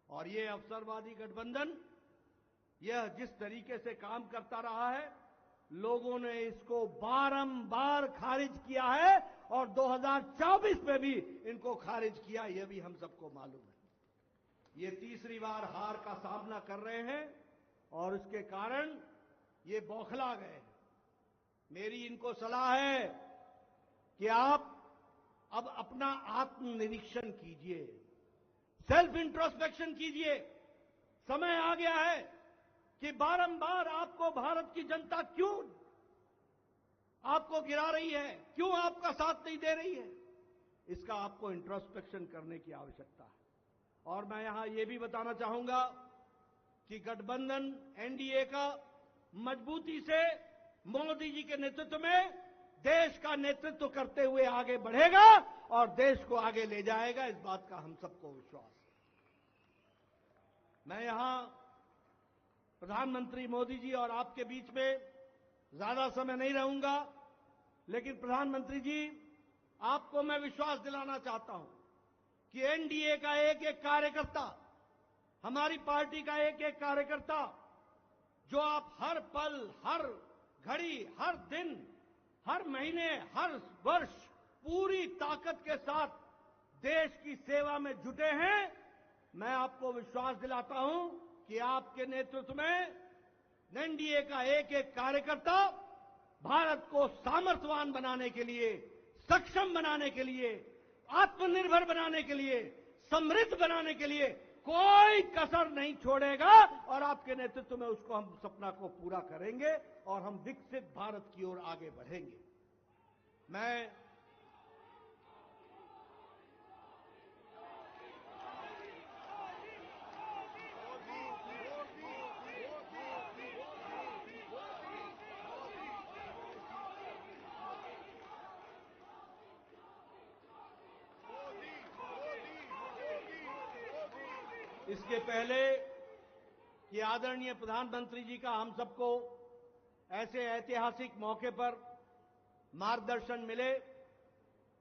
और ये अवसरवादी गठबंधन यह जिस तरीके से काम करता रहा है, लोगों ने इसको बारंबार खारिज किया है और 2024 में भी इनको खारिज किया, यह भी हम सबको मालूम है। ये तीसरी बार हार का सामना कर रहे हैं और इसके कारण ये बौखला गए हैं। मेरी इनको सलाह है कि आप अब अपना आत्मनिरीक्षण कीजिए, सेल्फ इंट्रोस्पेक्शन कीजिए। समय आ गया है कि बारंबार आपको भारत की जनता क्यों आपको गिरा रही है, क्यों आपका साथ नहीं दे रही है, इसका आपको इंट्रोस्पेक्शन करने की आवश्यकता है। और मैं यहां यह भी बताना चाहूंगा कि गठबंधन एनडीए का मजबूती से मोदी जी के नेतृत्व में देश का नेतृत्व करते हुए आगे बढ़ेगा और देश को आगे ले जाएगा, इस बात का हम सबको विश्वास है। मैं यहां प्रधानमंत्री मोदी जी और आपके बीच में ज्यादा समय नहीं रहूंगा, लेकिन प्रधानमंत्री जी, आपको मैं विश्वास दिलाना चाहता हूं कि एनडीए का एक एक कार्यकर्ता, हमारी पार्टी का एक एक कार्यकर्ता, जो आप हर पल, हर घड़ी, हर दिन, हर महीने, हर वर्ष पूरी ताकत के साथ देश की सेवा में जुटे हैं, मैं आपको विश्वास दिलाता हूं कि आपके नेतृत्व में एनडीए का एक एक कार्यकर्ता भारत को सामर्थ्यवान बनाने के लिए, सक्षम बनाने के लिए, आत्मनिर्भर बनाने के लिए, समृद्ध बनाने के लिए कोई कसर नहीं छोड़ेगा और आपके नेतृत्व में उसको हम सपना को पूरा करेंगे और हम विकसित भारत की ओर आगे बढ़ेंगे। मैं इसके पहले कि आदरणीय प्रधानमंत्री जी का हम सबको ऐसे ऐतिहासिक मौके पर मार्गदर्शन मिले,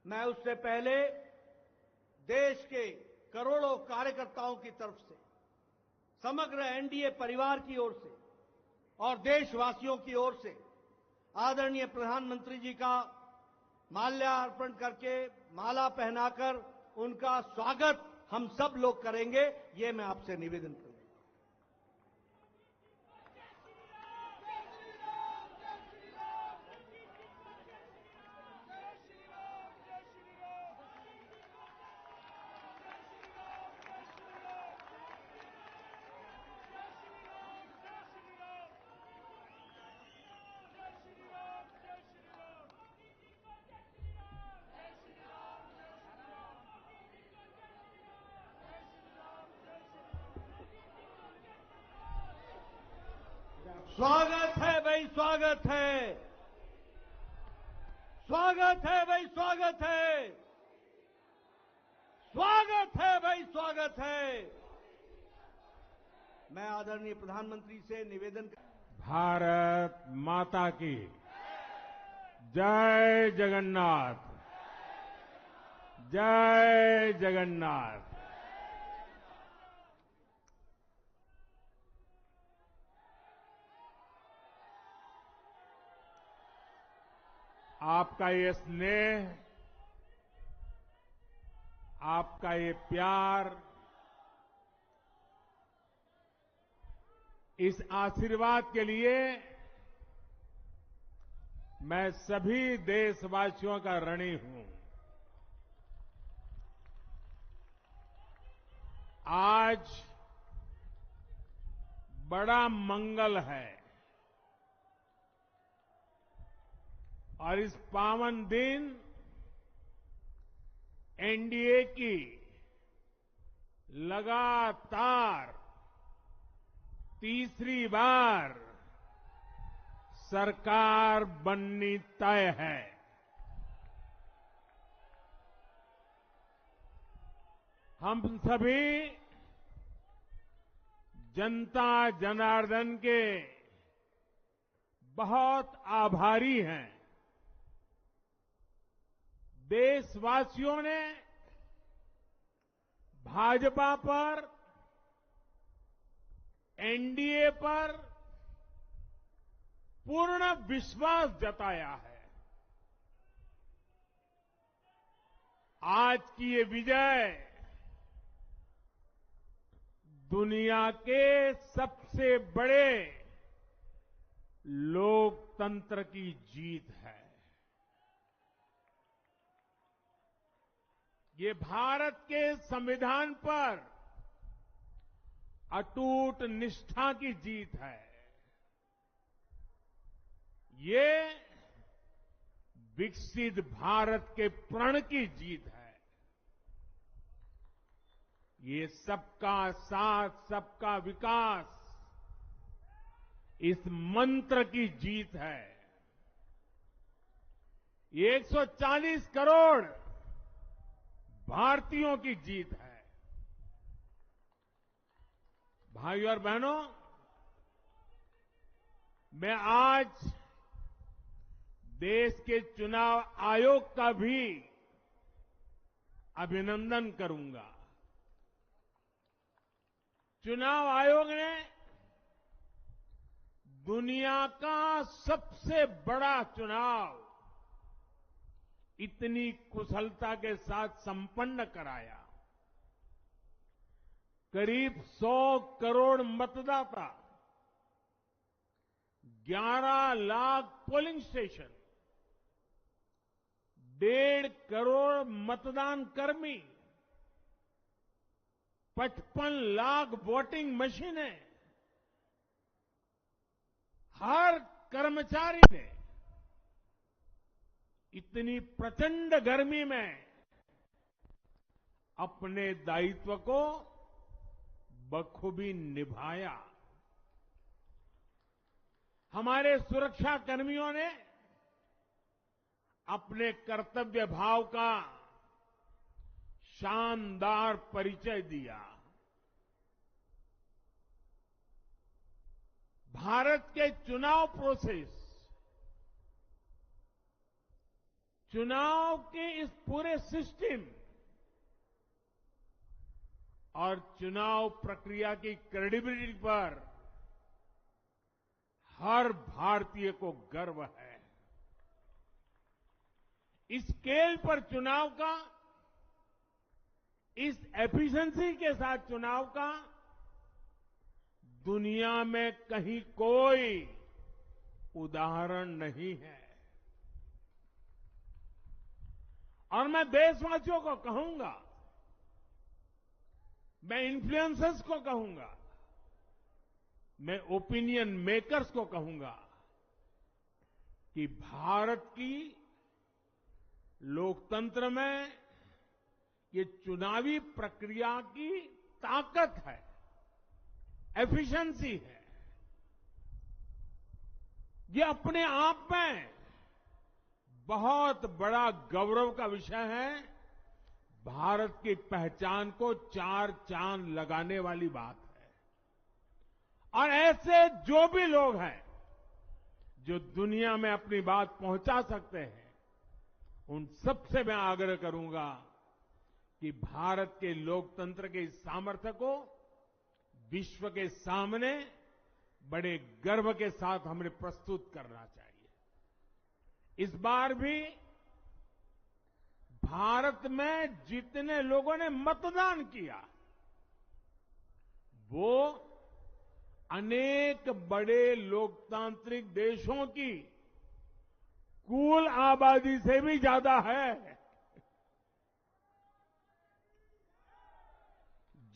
मैं उससे पहले देश के करोड़ों कार्यकर्ताओं की तरफ से, समग्र एनडीए परिवार की ओर से और देशवासियों की ओर से आदरणीय प्रधानमंत्री जी का माल्यार्पण करके, माला पहनाकर उनका स्वागत हम सब लोग करेंगे, ये मैं आपसे निवेदन करूंगा। स्वागत है भाई, स्वागत है, स्वागत है भाई, स्वागत है, स्वागत है भाई, स्वागत है। मैं आदरणीय प्रधानमंत्री से निवेदन भारत माता की जय जगन्नाथ, जय जगन्नाथ। आपका ये स्नेह, आपका ये प्यार, इस आशीर्वाद के लिए मैं सभी देशवासियों का ऋणी हूं। आज बड़ा मंगल है और इस पावन दिन एनडीए की लगातार तीसरी बार सरकार बननी तय है। हम सभी जनता जनार्दन के बहुत आभारी हैं। देशवासियों ने भाजपा पर, एनडीए पर पूर्ण विश्वास जताया है। आज की ये विजय दुनिया के सबसे बड़े लोकतंत्र की जीत है। ये भारत के संविधान पर अटूट निष्ठा की जीत है। ये विकसित भारत के प्रण की जीत है। ये सबका साथ, सबका विकास, इस मंत्र की जीत है। ये 140 करोड़ भारतीयों की जीत है। भाइयों और बहनों, मैं आज देश के चुनाव आयोग का भी अभिनंदन करूंगा। चुनाव आयोग ने दुनिया का सबसे बड़ा चुनाव इतनी कुशलता के साथ संपन्न कराया। करीब 100 करोड़ मतदाता, 11 लाख पोलिंग स्टेशन, 1.5 करोड़ मतदान कर्मी, 55 लाख वोटिंग मशीनें, हर कर्मचारी ने इतनी प्रचंड गर्मी में अपने दायित्व को बखूबी निभाया। हमारे सुरक्षा कर्मियों ने अपने कर्तव्य भाव का शानदार परिचय दिया। भारत के चुनाव प्रोसेस, चुनाव के इस पूरे सिस्टम और चुनाव प्रक्रिया की क्रेडिबिलिटी पर हर भारतीय को गर्व है। इस स्केल पर चुनाव का, इस एफिशिएंसी के साथ चुनाव का दुनिया में कहीं कोई उदाहरण नहीं है। और मैं देशवासियों को कहूंगा, मैं इन्फ्लुएंसर्स को कहूंगा, मैं ओपिनियन मेकर्स को कहूंगा कि भारत की लोकतंत्र में ये चुनावी प्रक्रिया की ताकत है, एफिशिएंसी है। ये अपने आप में बहुत बड़ा गौरव का विषय है। भारत की पहचान को 4 चांद लगाने वाली बात है। और ऐसे जो भी लोग हैं जो दुनिया में अपनी बात पहुंचा सकते हैं, उन सबसे मैं आग्रह करूंगा कि भारत के लोकतंत्र के इस सामर्थ्य को विश्व के सामने बड़े गर्व के साथ हमें प्रस्तुत करना चाहिए। इस बार भी भारत में जितने लोगों ने मतदान किया, वो अनेक बड़े लोकतांत्रिक देशों की कुल आबादी से भी ज्यादा है।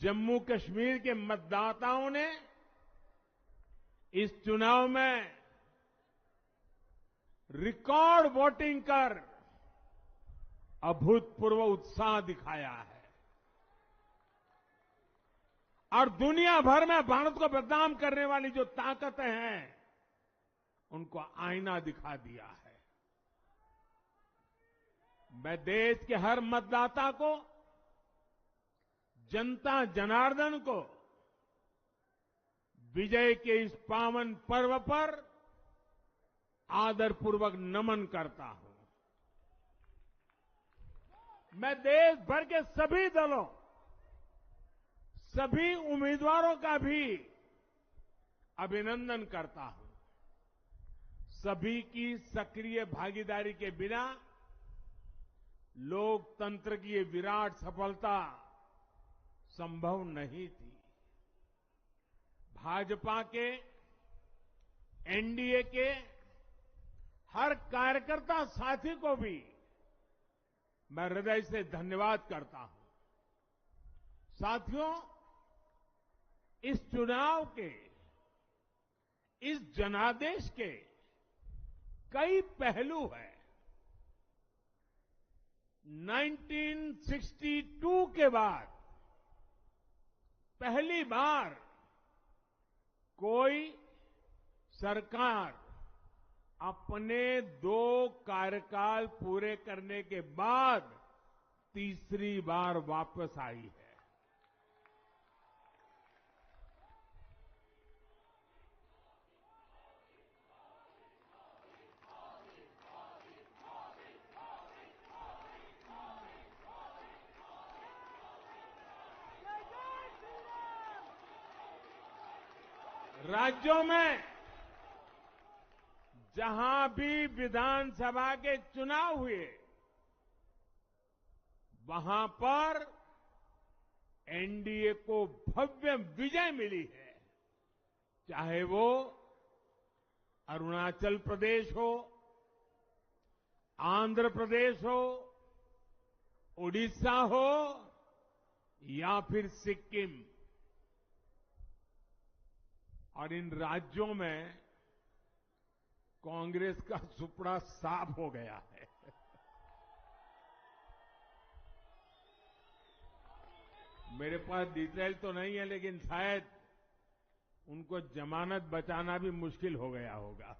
जम्मू कश्मीर के मतदाताओं ने इस चुनाव में रिकॉर्ड वोटिंग कर अभूतपूर्व उत्साह दिखाया है और दुनिया भर में भारत को बदनाम करने वाली जो ताकतें हैं, उनको आईना दिखा दिया है। मैं देश के हर मतदाता को, जनता जनार्दन को विजय के इस पावन पर्व पर आदरपूर्वक नमन करता हूं। मैं देश भर के सभी दलों, सभी उम्मीदवारों का भी अभिनंदन करता हूं। सभी की सक्रिय भागीदारी के बिना लोकतंत्र की ये विराट सफलता संभव नहीं थी। भाजपा के, एनडीए के हर कार्यकर्ता साथी को भी मैं हृदय से धन्यवाद करता हूं। साथियों, इस चुनाव के, इस जनादेश के कई पहलू हैं। 1962 के बाद पहली बार कोई सरकार अपने 2 कार्यकाल पूरे करने के बाद तीसरी बार वापस आई है। राज्यों में जहां भी विधानसभा के चुनाव हुए वहां पर एनडीए को भव्य विजय मिली है। चाहे वो अरुणाचल प्रदेश हो, आंध्र प्रदेश हो, उड़ीसा हो या फिर सिक्किम। और इन राज्यों में कांग्रेस का सुपड़ा साफ हो गया है। मेरे पास डिटेल तो नहीं है, लेकिन शायद उनको जमानत बचाना भी मुश्किल हो गया होगा।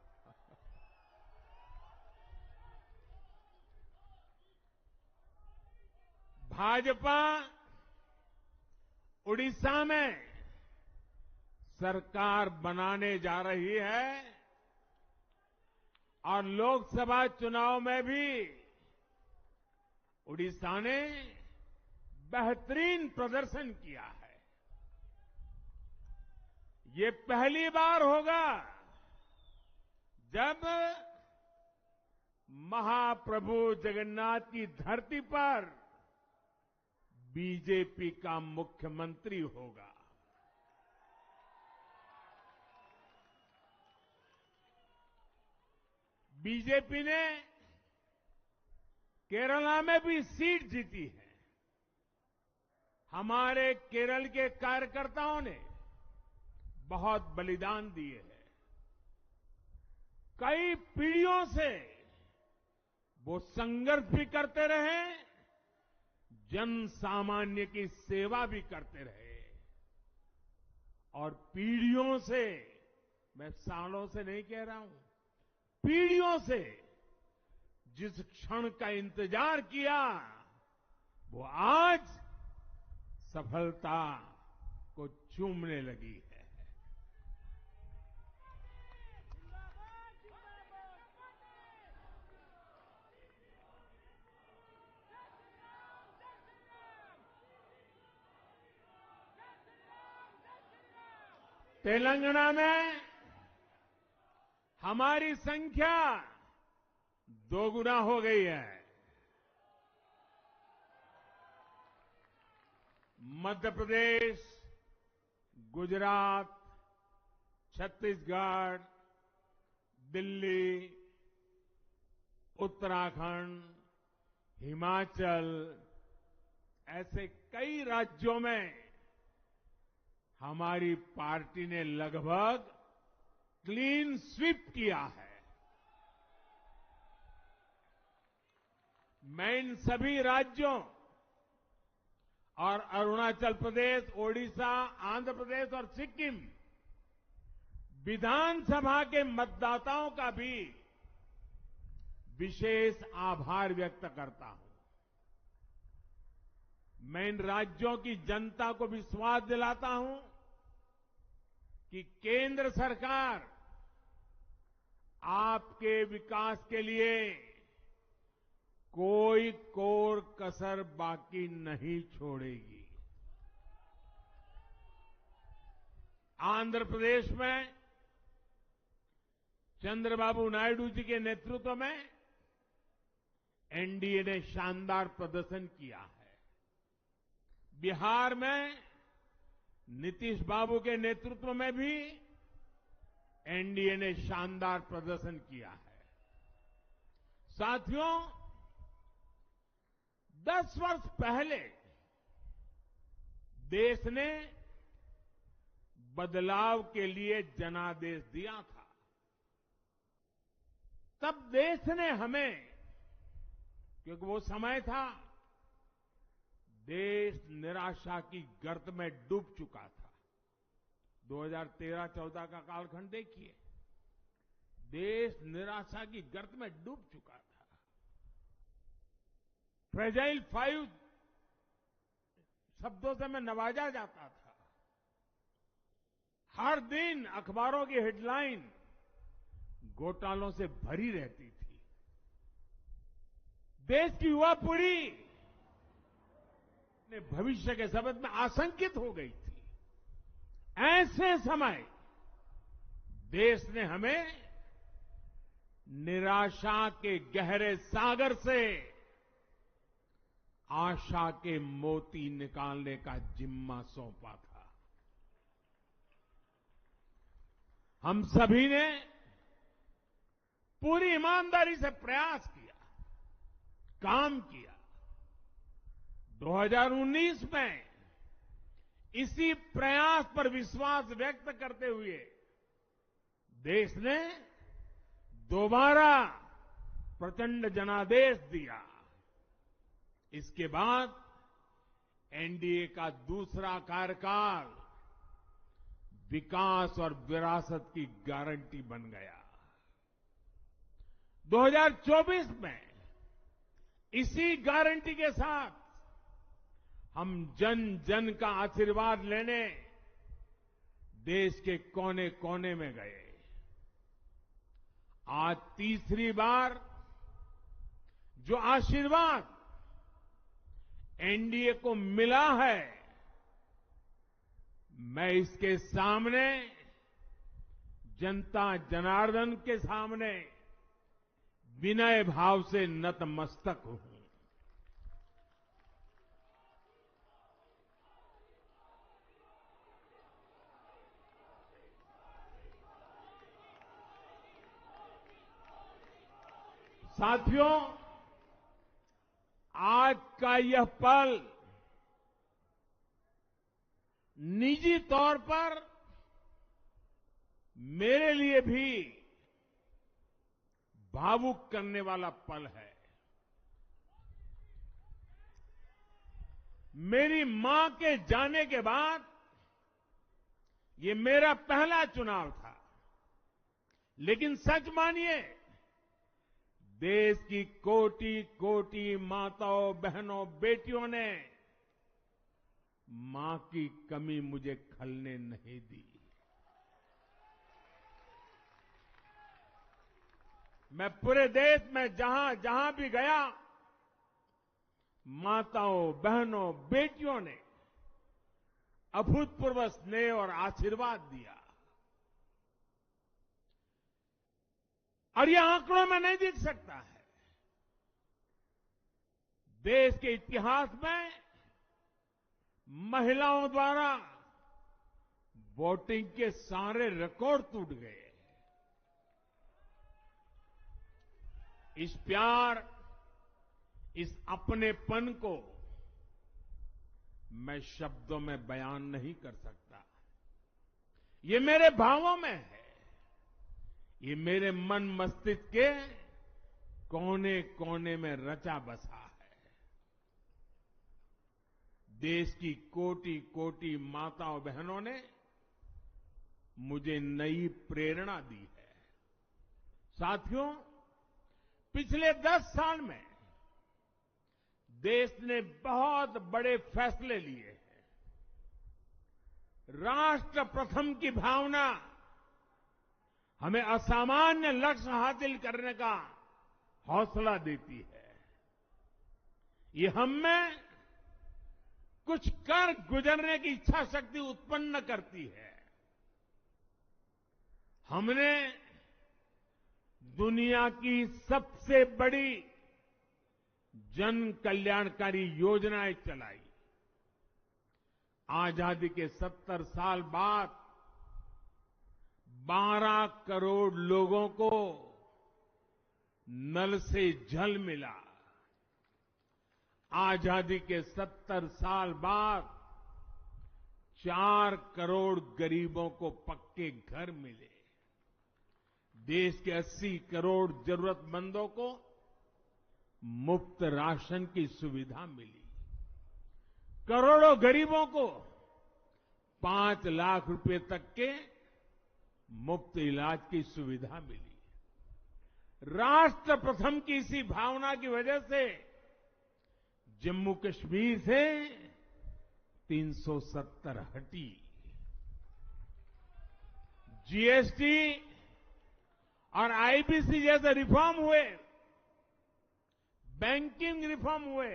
भाजपा उड़ीसा में सरकार बनाने जा रही है और लोकसभा चुनाव में भी उड़ीसा ने बेहतरीन प्रदर्शन किया है। ये पहली बार होगा जब महाप्रभु जगन्नाथ की धरती पर बीजेपी का मुख्यमंत्री होगा। बीजेपी ने केरला में भी सीट जीती है। हमारे केरल के कार्यकर्ताओं ने बहुत बलिदान दिए हैं। कई पीढ़ियों से वो संघर्ष भी करते रहे, जन सामान्य की सेवा भी करते रहे। और पीढ़ियों से, मैं सालों से नहीं कह रहा हूं, पीढ़ियों से जिस क्षण का इंतजार किया वो आज सफलता को चूमने लगी है। तेलंगाना में हमारी संख्या 2 गुना हो गई है। मध्य प्रदेश, गुजरात, छत्तीसगढ़, दिल्ली, उत्तराखंड, हिमाचल, ऐसे कई राज्यों में हमारी पार्टी ने लगभग क्लीन स्वीप किया है। मैं इन सभी राज्यों और अरुणाचल प्रदेश, ओडिशा, आंध्र प्रदेश और सिक्किम विधानसभा के मतदाताओं का भी विशेष आभार व्यक्त करता हूं। मैं इन राज्यों की जनता को विश्वास दिलाता हूं कि केंद्र सरकार आपके विकास के लिए कोई कोर कसर बाकी नहीं छोड़ेगी। आंध्र प्रदेश में चंद्रबाबू नायडू जी के नेतृत्व में एनडीए ने शानदार प्रदर्शन किया है। बिहार में नीतीश बाबू के नेतृत्व में भी एनडीए ने शानदार प्रदर्शन किया है। साथियों, 10 वर्ष पहले देश ने बदलाव के लिए जनादेश दिया था। तब देश ने हमें, क्योंकि वो समय था देश निराशा की गर्त में डूब चुका था। 2013-14 का कालखंड देखिए, देश निराशा की गर्त में डूब चुका था। फ्रेजाइल 5 शब्दों से मैं नवाजा जाता था। हर दिन अखबारों की हेडलाइन घोटालों से भरी रहती थी। देश की युवा पीढ़ी अपने भविष्य के संबंध में आशंकित हो गई थी। ऐसे समय देश ने हमें निराशा के गहरे सागर से आशा के मोती निकालने का जिम्मा सौंपा था। हम सभी ने पूरी ईमानदारी से प्रयास किया, काम किया। 2019 में इसी प्रयास पर विश्वास व्यक्त करते हुए देश ने दोबारा प्रचंड जनादेश दिया। इसके बाद एनडीए का दूसरा कार्यकाल विकास और विरासत की गारंटी बन गया। 2024 में इसी गारंटी के साथ हम जन जन का आशीर्वाद लेने देश के कोने कोने में गए। आज तीसरी बार जो आशीर्वाद एनडीए को मिला है, मैं इसके सामने जनता जनार्दन के सामने विनय भाव से नतमस्तक हूं। साथियों, आज का यह पल निजी तौर पर मेरे लिए भी भावुक करने वाला पल है। मेरी मां के जाने के बाद ये मेरा पहला चुनाव था, लेकिन सच मानिए, देश की कोटि कोटि माताओं, बहनों, बेटियों ने मां की कमी मुझे खलने नहीं दी। मैं पूरे देश में जहां जहां भी गया, माताओं, बहनों, बेटियों ने अभूतपूर्व स्नेह और आशीर्वाद दिया। और यह आंकड़ों में नहीं दिख सकता है। देश के इतिहास में महिलाओं द्वारा वोटिंग के सारे रिकॉर्ड टूट गए। इस प्यार, इस अपनेपन को मैं शब्दों में बयान नहीं कर सकता। ये मेरे भावों में है। ये मेरे मन मस्तिष्क के कोने कोने में रचा बसा है। देश की कोटि कोटि माताओं बहनों ने मुझे नई प्रेरणा दी है। साथियों, पिछले 10 साल में देश ने बहुत बड़े फैसले लिए हैं। राष्ट्र प्रथम की भावना हमें असामान्य लक्ष्य हासिल करने का हौसला देती है। ये हम में कुछ कर गुजरने की इच्छा शक्ति उत्पन्न करती है। हमने दुनिया की सबसे बड़ी जन कल्याणकारी योजनाएं चलाई। आजादी के 70 साल बाद 12 करोड़ लोगों को नल से जल मिला। आजादी के 70 साल बाद 4 करोड़ गरीबों को पक्के घर मिले। देश के 80 करोड़ जरूरतमंदों को मुफ्त राशन की सुविधा मिली। करोड़ों गरीबों को 5 लाख रुपए तक के मुफ्त इलाज की सुविधा मिली। राष्ट्र प्रथम की इसी भावना की वजह से जम्मू कश्मीर से 370 हटी। जीएसटी और आईबीसी जैसे रिफॉर्म हुए, बैंकिंग रिफॉर्म हुए।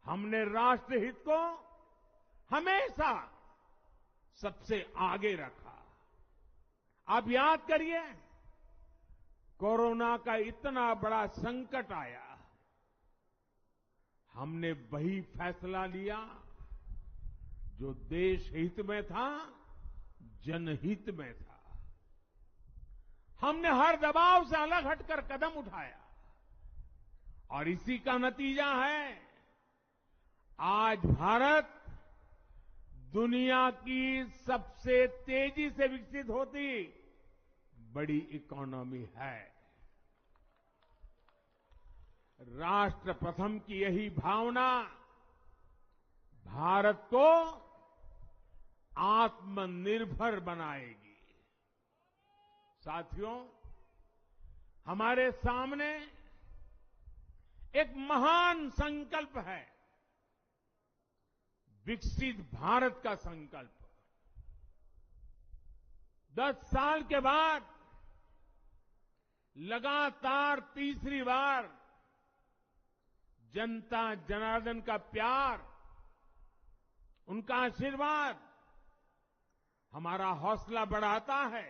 हमने राष्ट्रहित को हमेशा सबसे आगे रखा। आप याद करिए, कोरोना का इतना बड़ा संकट आया, हमने वही फैसला लिया जो देश हित में था, जनहित में था। हमने हर दबाव से अलग हटकर कदम उठाया और इसी का नतीजा है आज भारत दुनिया की सबसे तेजी से विकसित होती बड़ी इकोनॉमी है। राष्ट्र प्रथम की यही भावना भारत को आत्मनिर्भर बनाएगी। साथियों, हमारे सामने एक महान संकल्प है, विकसित भारत का संकल्प। 10 साल के बाद लगातार तीसरी बार जनता जनार्दन का प्यार, उनका आशीर्वाद हमारा हौसला बढ़ाता है,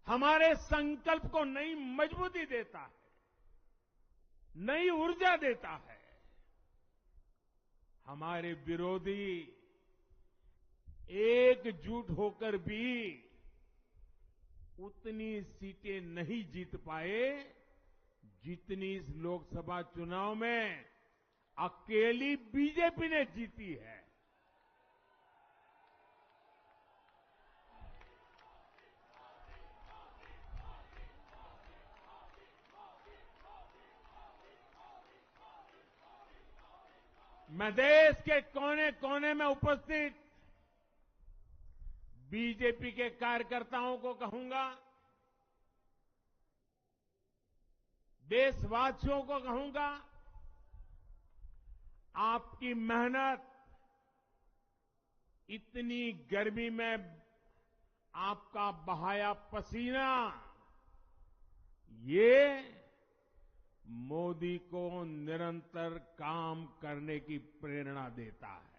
हमारे संकल्प को नई मजबूती देता है, नई ऊर्जा देता है। हमारे विरोधी एकजुट होकर भी उतनी सीटें नहीं जीत पाए जितनी इस लोकसभा चुनाव में अकेली बीजेपी ने जीती है। मैं देश के कोने कोने में उपस्थित बीजेपी के कार्यकर्ताओं को कहूंगा, देशवासियों को कहूंगा, आपकी मेहनत, इतनी गर्मी में आपका बहाया पसीना, ये मोदी को निरंतर काम करने की प्रेरणा देता है।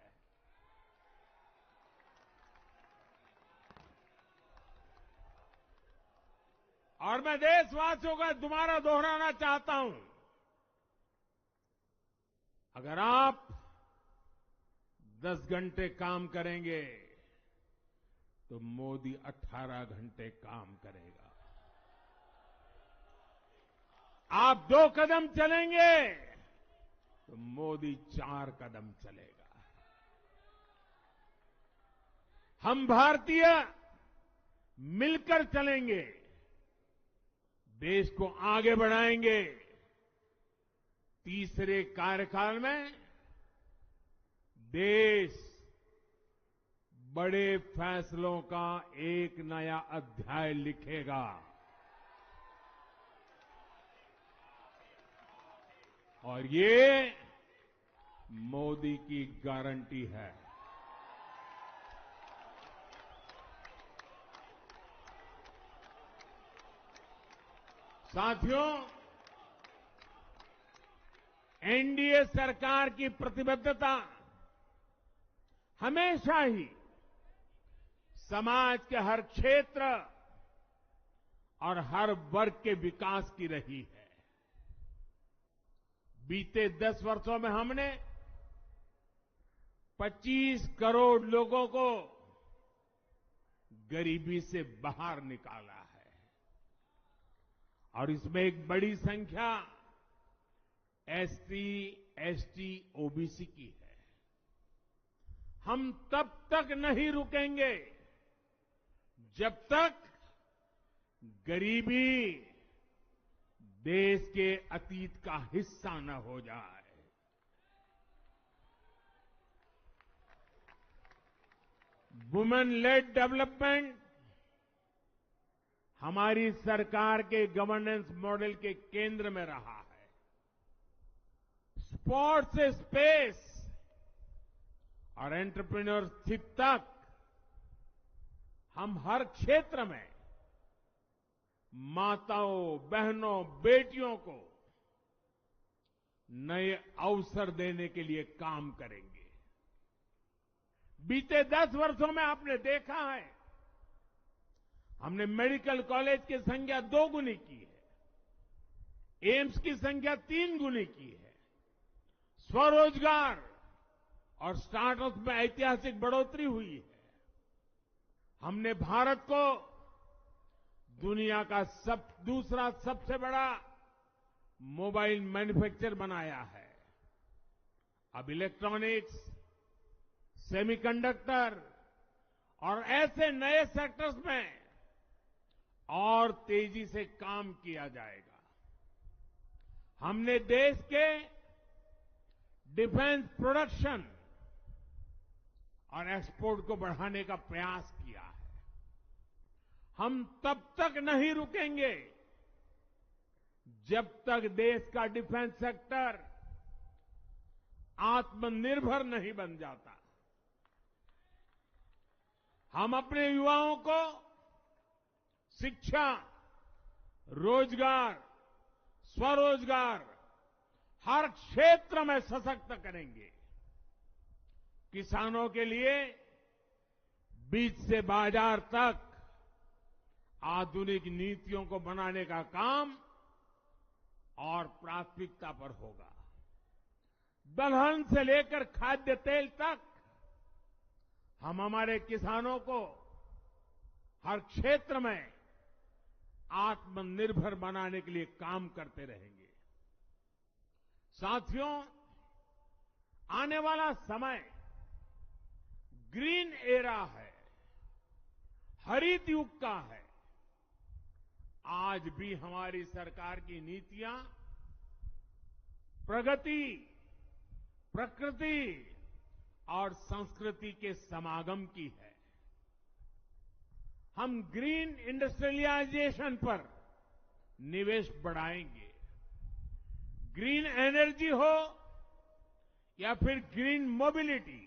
और मैं देशवासियों का दोबारा दोहराना चाहता हूं, अगर आप 10 घंटे काम करेंगे तो मोदी 18 घंटे काम करेगा। आप 2 कदम चलेंगे तो मोदी 4 कदम चलेगा। हम भारतीय मिलकर चलेंगे, देश को आगे बढ़ाएंगे। तीसरे कार्यकाल में देश बड़े फैसलों का एक नया अध्याय लिखेगा। और ये मोदी की गारंटी है। साथियों, एनडीए सरकार की प्रतिबद्धता हमेशा ही समाज के हर क्षेत्र और हर वर्ग के विकास की रही है। बीते 10 वर्षों में हमने 25 करोड़ लोगों को गरीबी से बाहर निकाला है और इसमें एक बड़ी संख्या एसटी, एसटी, ओबीसी की है। हम तब तक नहीं रुकेंगे जब तक गरीबी देश के अतीत का हिस्सा न हो जाए। वुमेन लेड डेवलपमेंट हमारी सरकार के गवर्नेंस मॉडल के केंद्र में रहा है। स्पोर्ट्स से स्पेस और एंटरप्रेन्योरशिप तक हम हर क्षेत्र में माताओं, बहनों, बेटियों को नए अवसर देने के लिए काम करेंगे। बीते 10 वर्षों में आपने देखा है, हमने मेडिकल कॉलेज की संख्या 2 गुनी की है, एम्स की संख्या 3 गुनी की है, स्वरोजगार और स्टार्टअप में ऐतिहासिक बढ़ोतरी हुई है। हमने भारत को दुनिया का दूसरा सबसे बड़ा मोबाइल मैन्युफैक्चर बनाया है। अब इलेक्ट्रॉनिक्स, सेमीकंडक्टर और ऐसे नए सेक्टर्स में और तेजी से काम किया जाएगा। हमने देश के डिफेंस प्रोडक्शन और एक्सपोर्ट को बढ़ाने का प्रयास किया है। हम तब तक नहीं रुकेंगे जब तक देश का डिफेंस सेक्टर आत्मनिर्भर नहीं बन जाता। हम अपने युवाओं को शिक्षा, रोजगार, स्वरोजगार हर क्षेत्र में सशक्त करेंगे। किसानों के लिए बीज से बाजार तक आधुनिक नीतियों को बनाने का काम और प्राथमिकता पर होगा। दलहन से लेकर खाद्य तेल तक हम हमारे किसानों को हर क्षेत्र में आत्मनिर्भर बनाने के लिए काम करते रहेंगे। साथियों, आने वाला समय ग्रीन एरा है, हरित युग का है। आज भी हमारी सरकार की नीतियां प्रगति, प्रकृति और संस्कृति के समागम की है। हम ग्रीन इंडस्ट्रियलाइजेशन पर निवेश बढ़ाएंगे। ग्रीन एनर्जी हो या फिर ग्रीन मोबिलिटी,